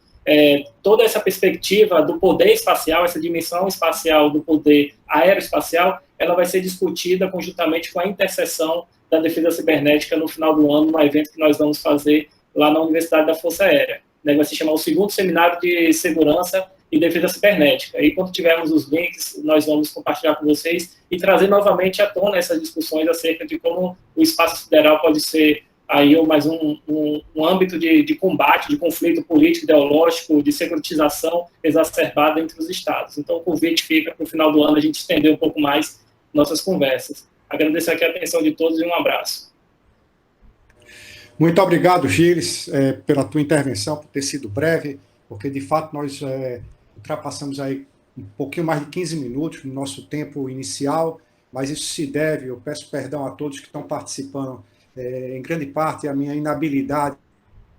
Toda essa perspectiva do poder espacial, essa dimensão espacial do poder aeroespacial, ela vai ser discutida conjuntamente com a interseção da defesa cibernética no final do ano, num evento que nós vamos fazer lá na Universidade da Força Aérea, né? Vai se chamar o segundo Seminário de Segurança e Defesa Cibernética. E quando tivermos os links, nós vamos compartilhar com vocês e trazer novamente à tona essas discussões acerca de como o espaço sideral pode ser aí mais um âmbito de combate, de conflito político, ideológico, de securitização exacerbada entre os estados. Então, o convite fica para o final do ano a gente estender um pouco mais nossas conversas. Agradeço aqui a atenção de todos e um abraço. Muito obrigado, Gilles, pela tua intervenção, por ter sido breve, porque, de fato, nós ultrapassamos aí um pouquinho mais de 15 minutos no nosso tempo inicial, mas isso se deve, eu peço perdão a todos que estão participando, em grande parte, a minha inabilidade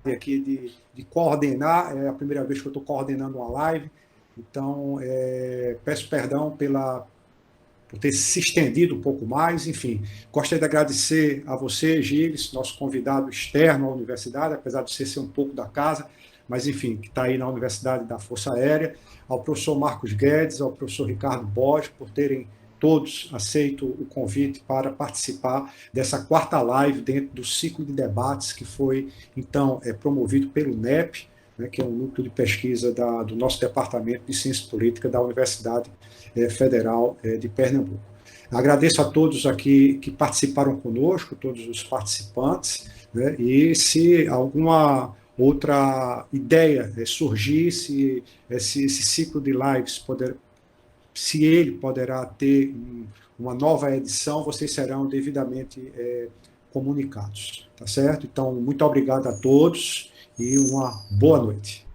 aqui de coordenar, é a primeira vez que eu estou coordenando uma live, então peço perdão por ter se estendido um pouco mais, enfim. Gostaria de agradecer a você, Gilles, nosso convidado externo à universidade, apesar de você ser um pouco da casa, mas, enfim, que está aí na Universidade da Força Aérea, ao professor Marcos Guedes, ao professor Ricardo Borges, por terem todos aceito o convite para participar dessa quarta live dentro do ciclo de debates que foi, então, promovido pelo NEP, né, que é um núcleo de pesquisa do nosso Departamento de Ciência Política da Universidade Federal de Pernambuco. Agradeço a todos aqui que participaram conosco, todos os participantes, né, e se alguma outra ideia surgir, se esse ciclo de lives se ele poderá ter uma nova edição, vocês serão devidamente comunicados, tá certo? Então, muito obrigado a todos e uma boa noite.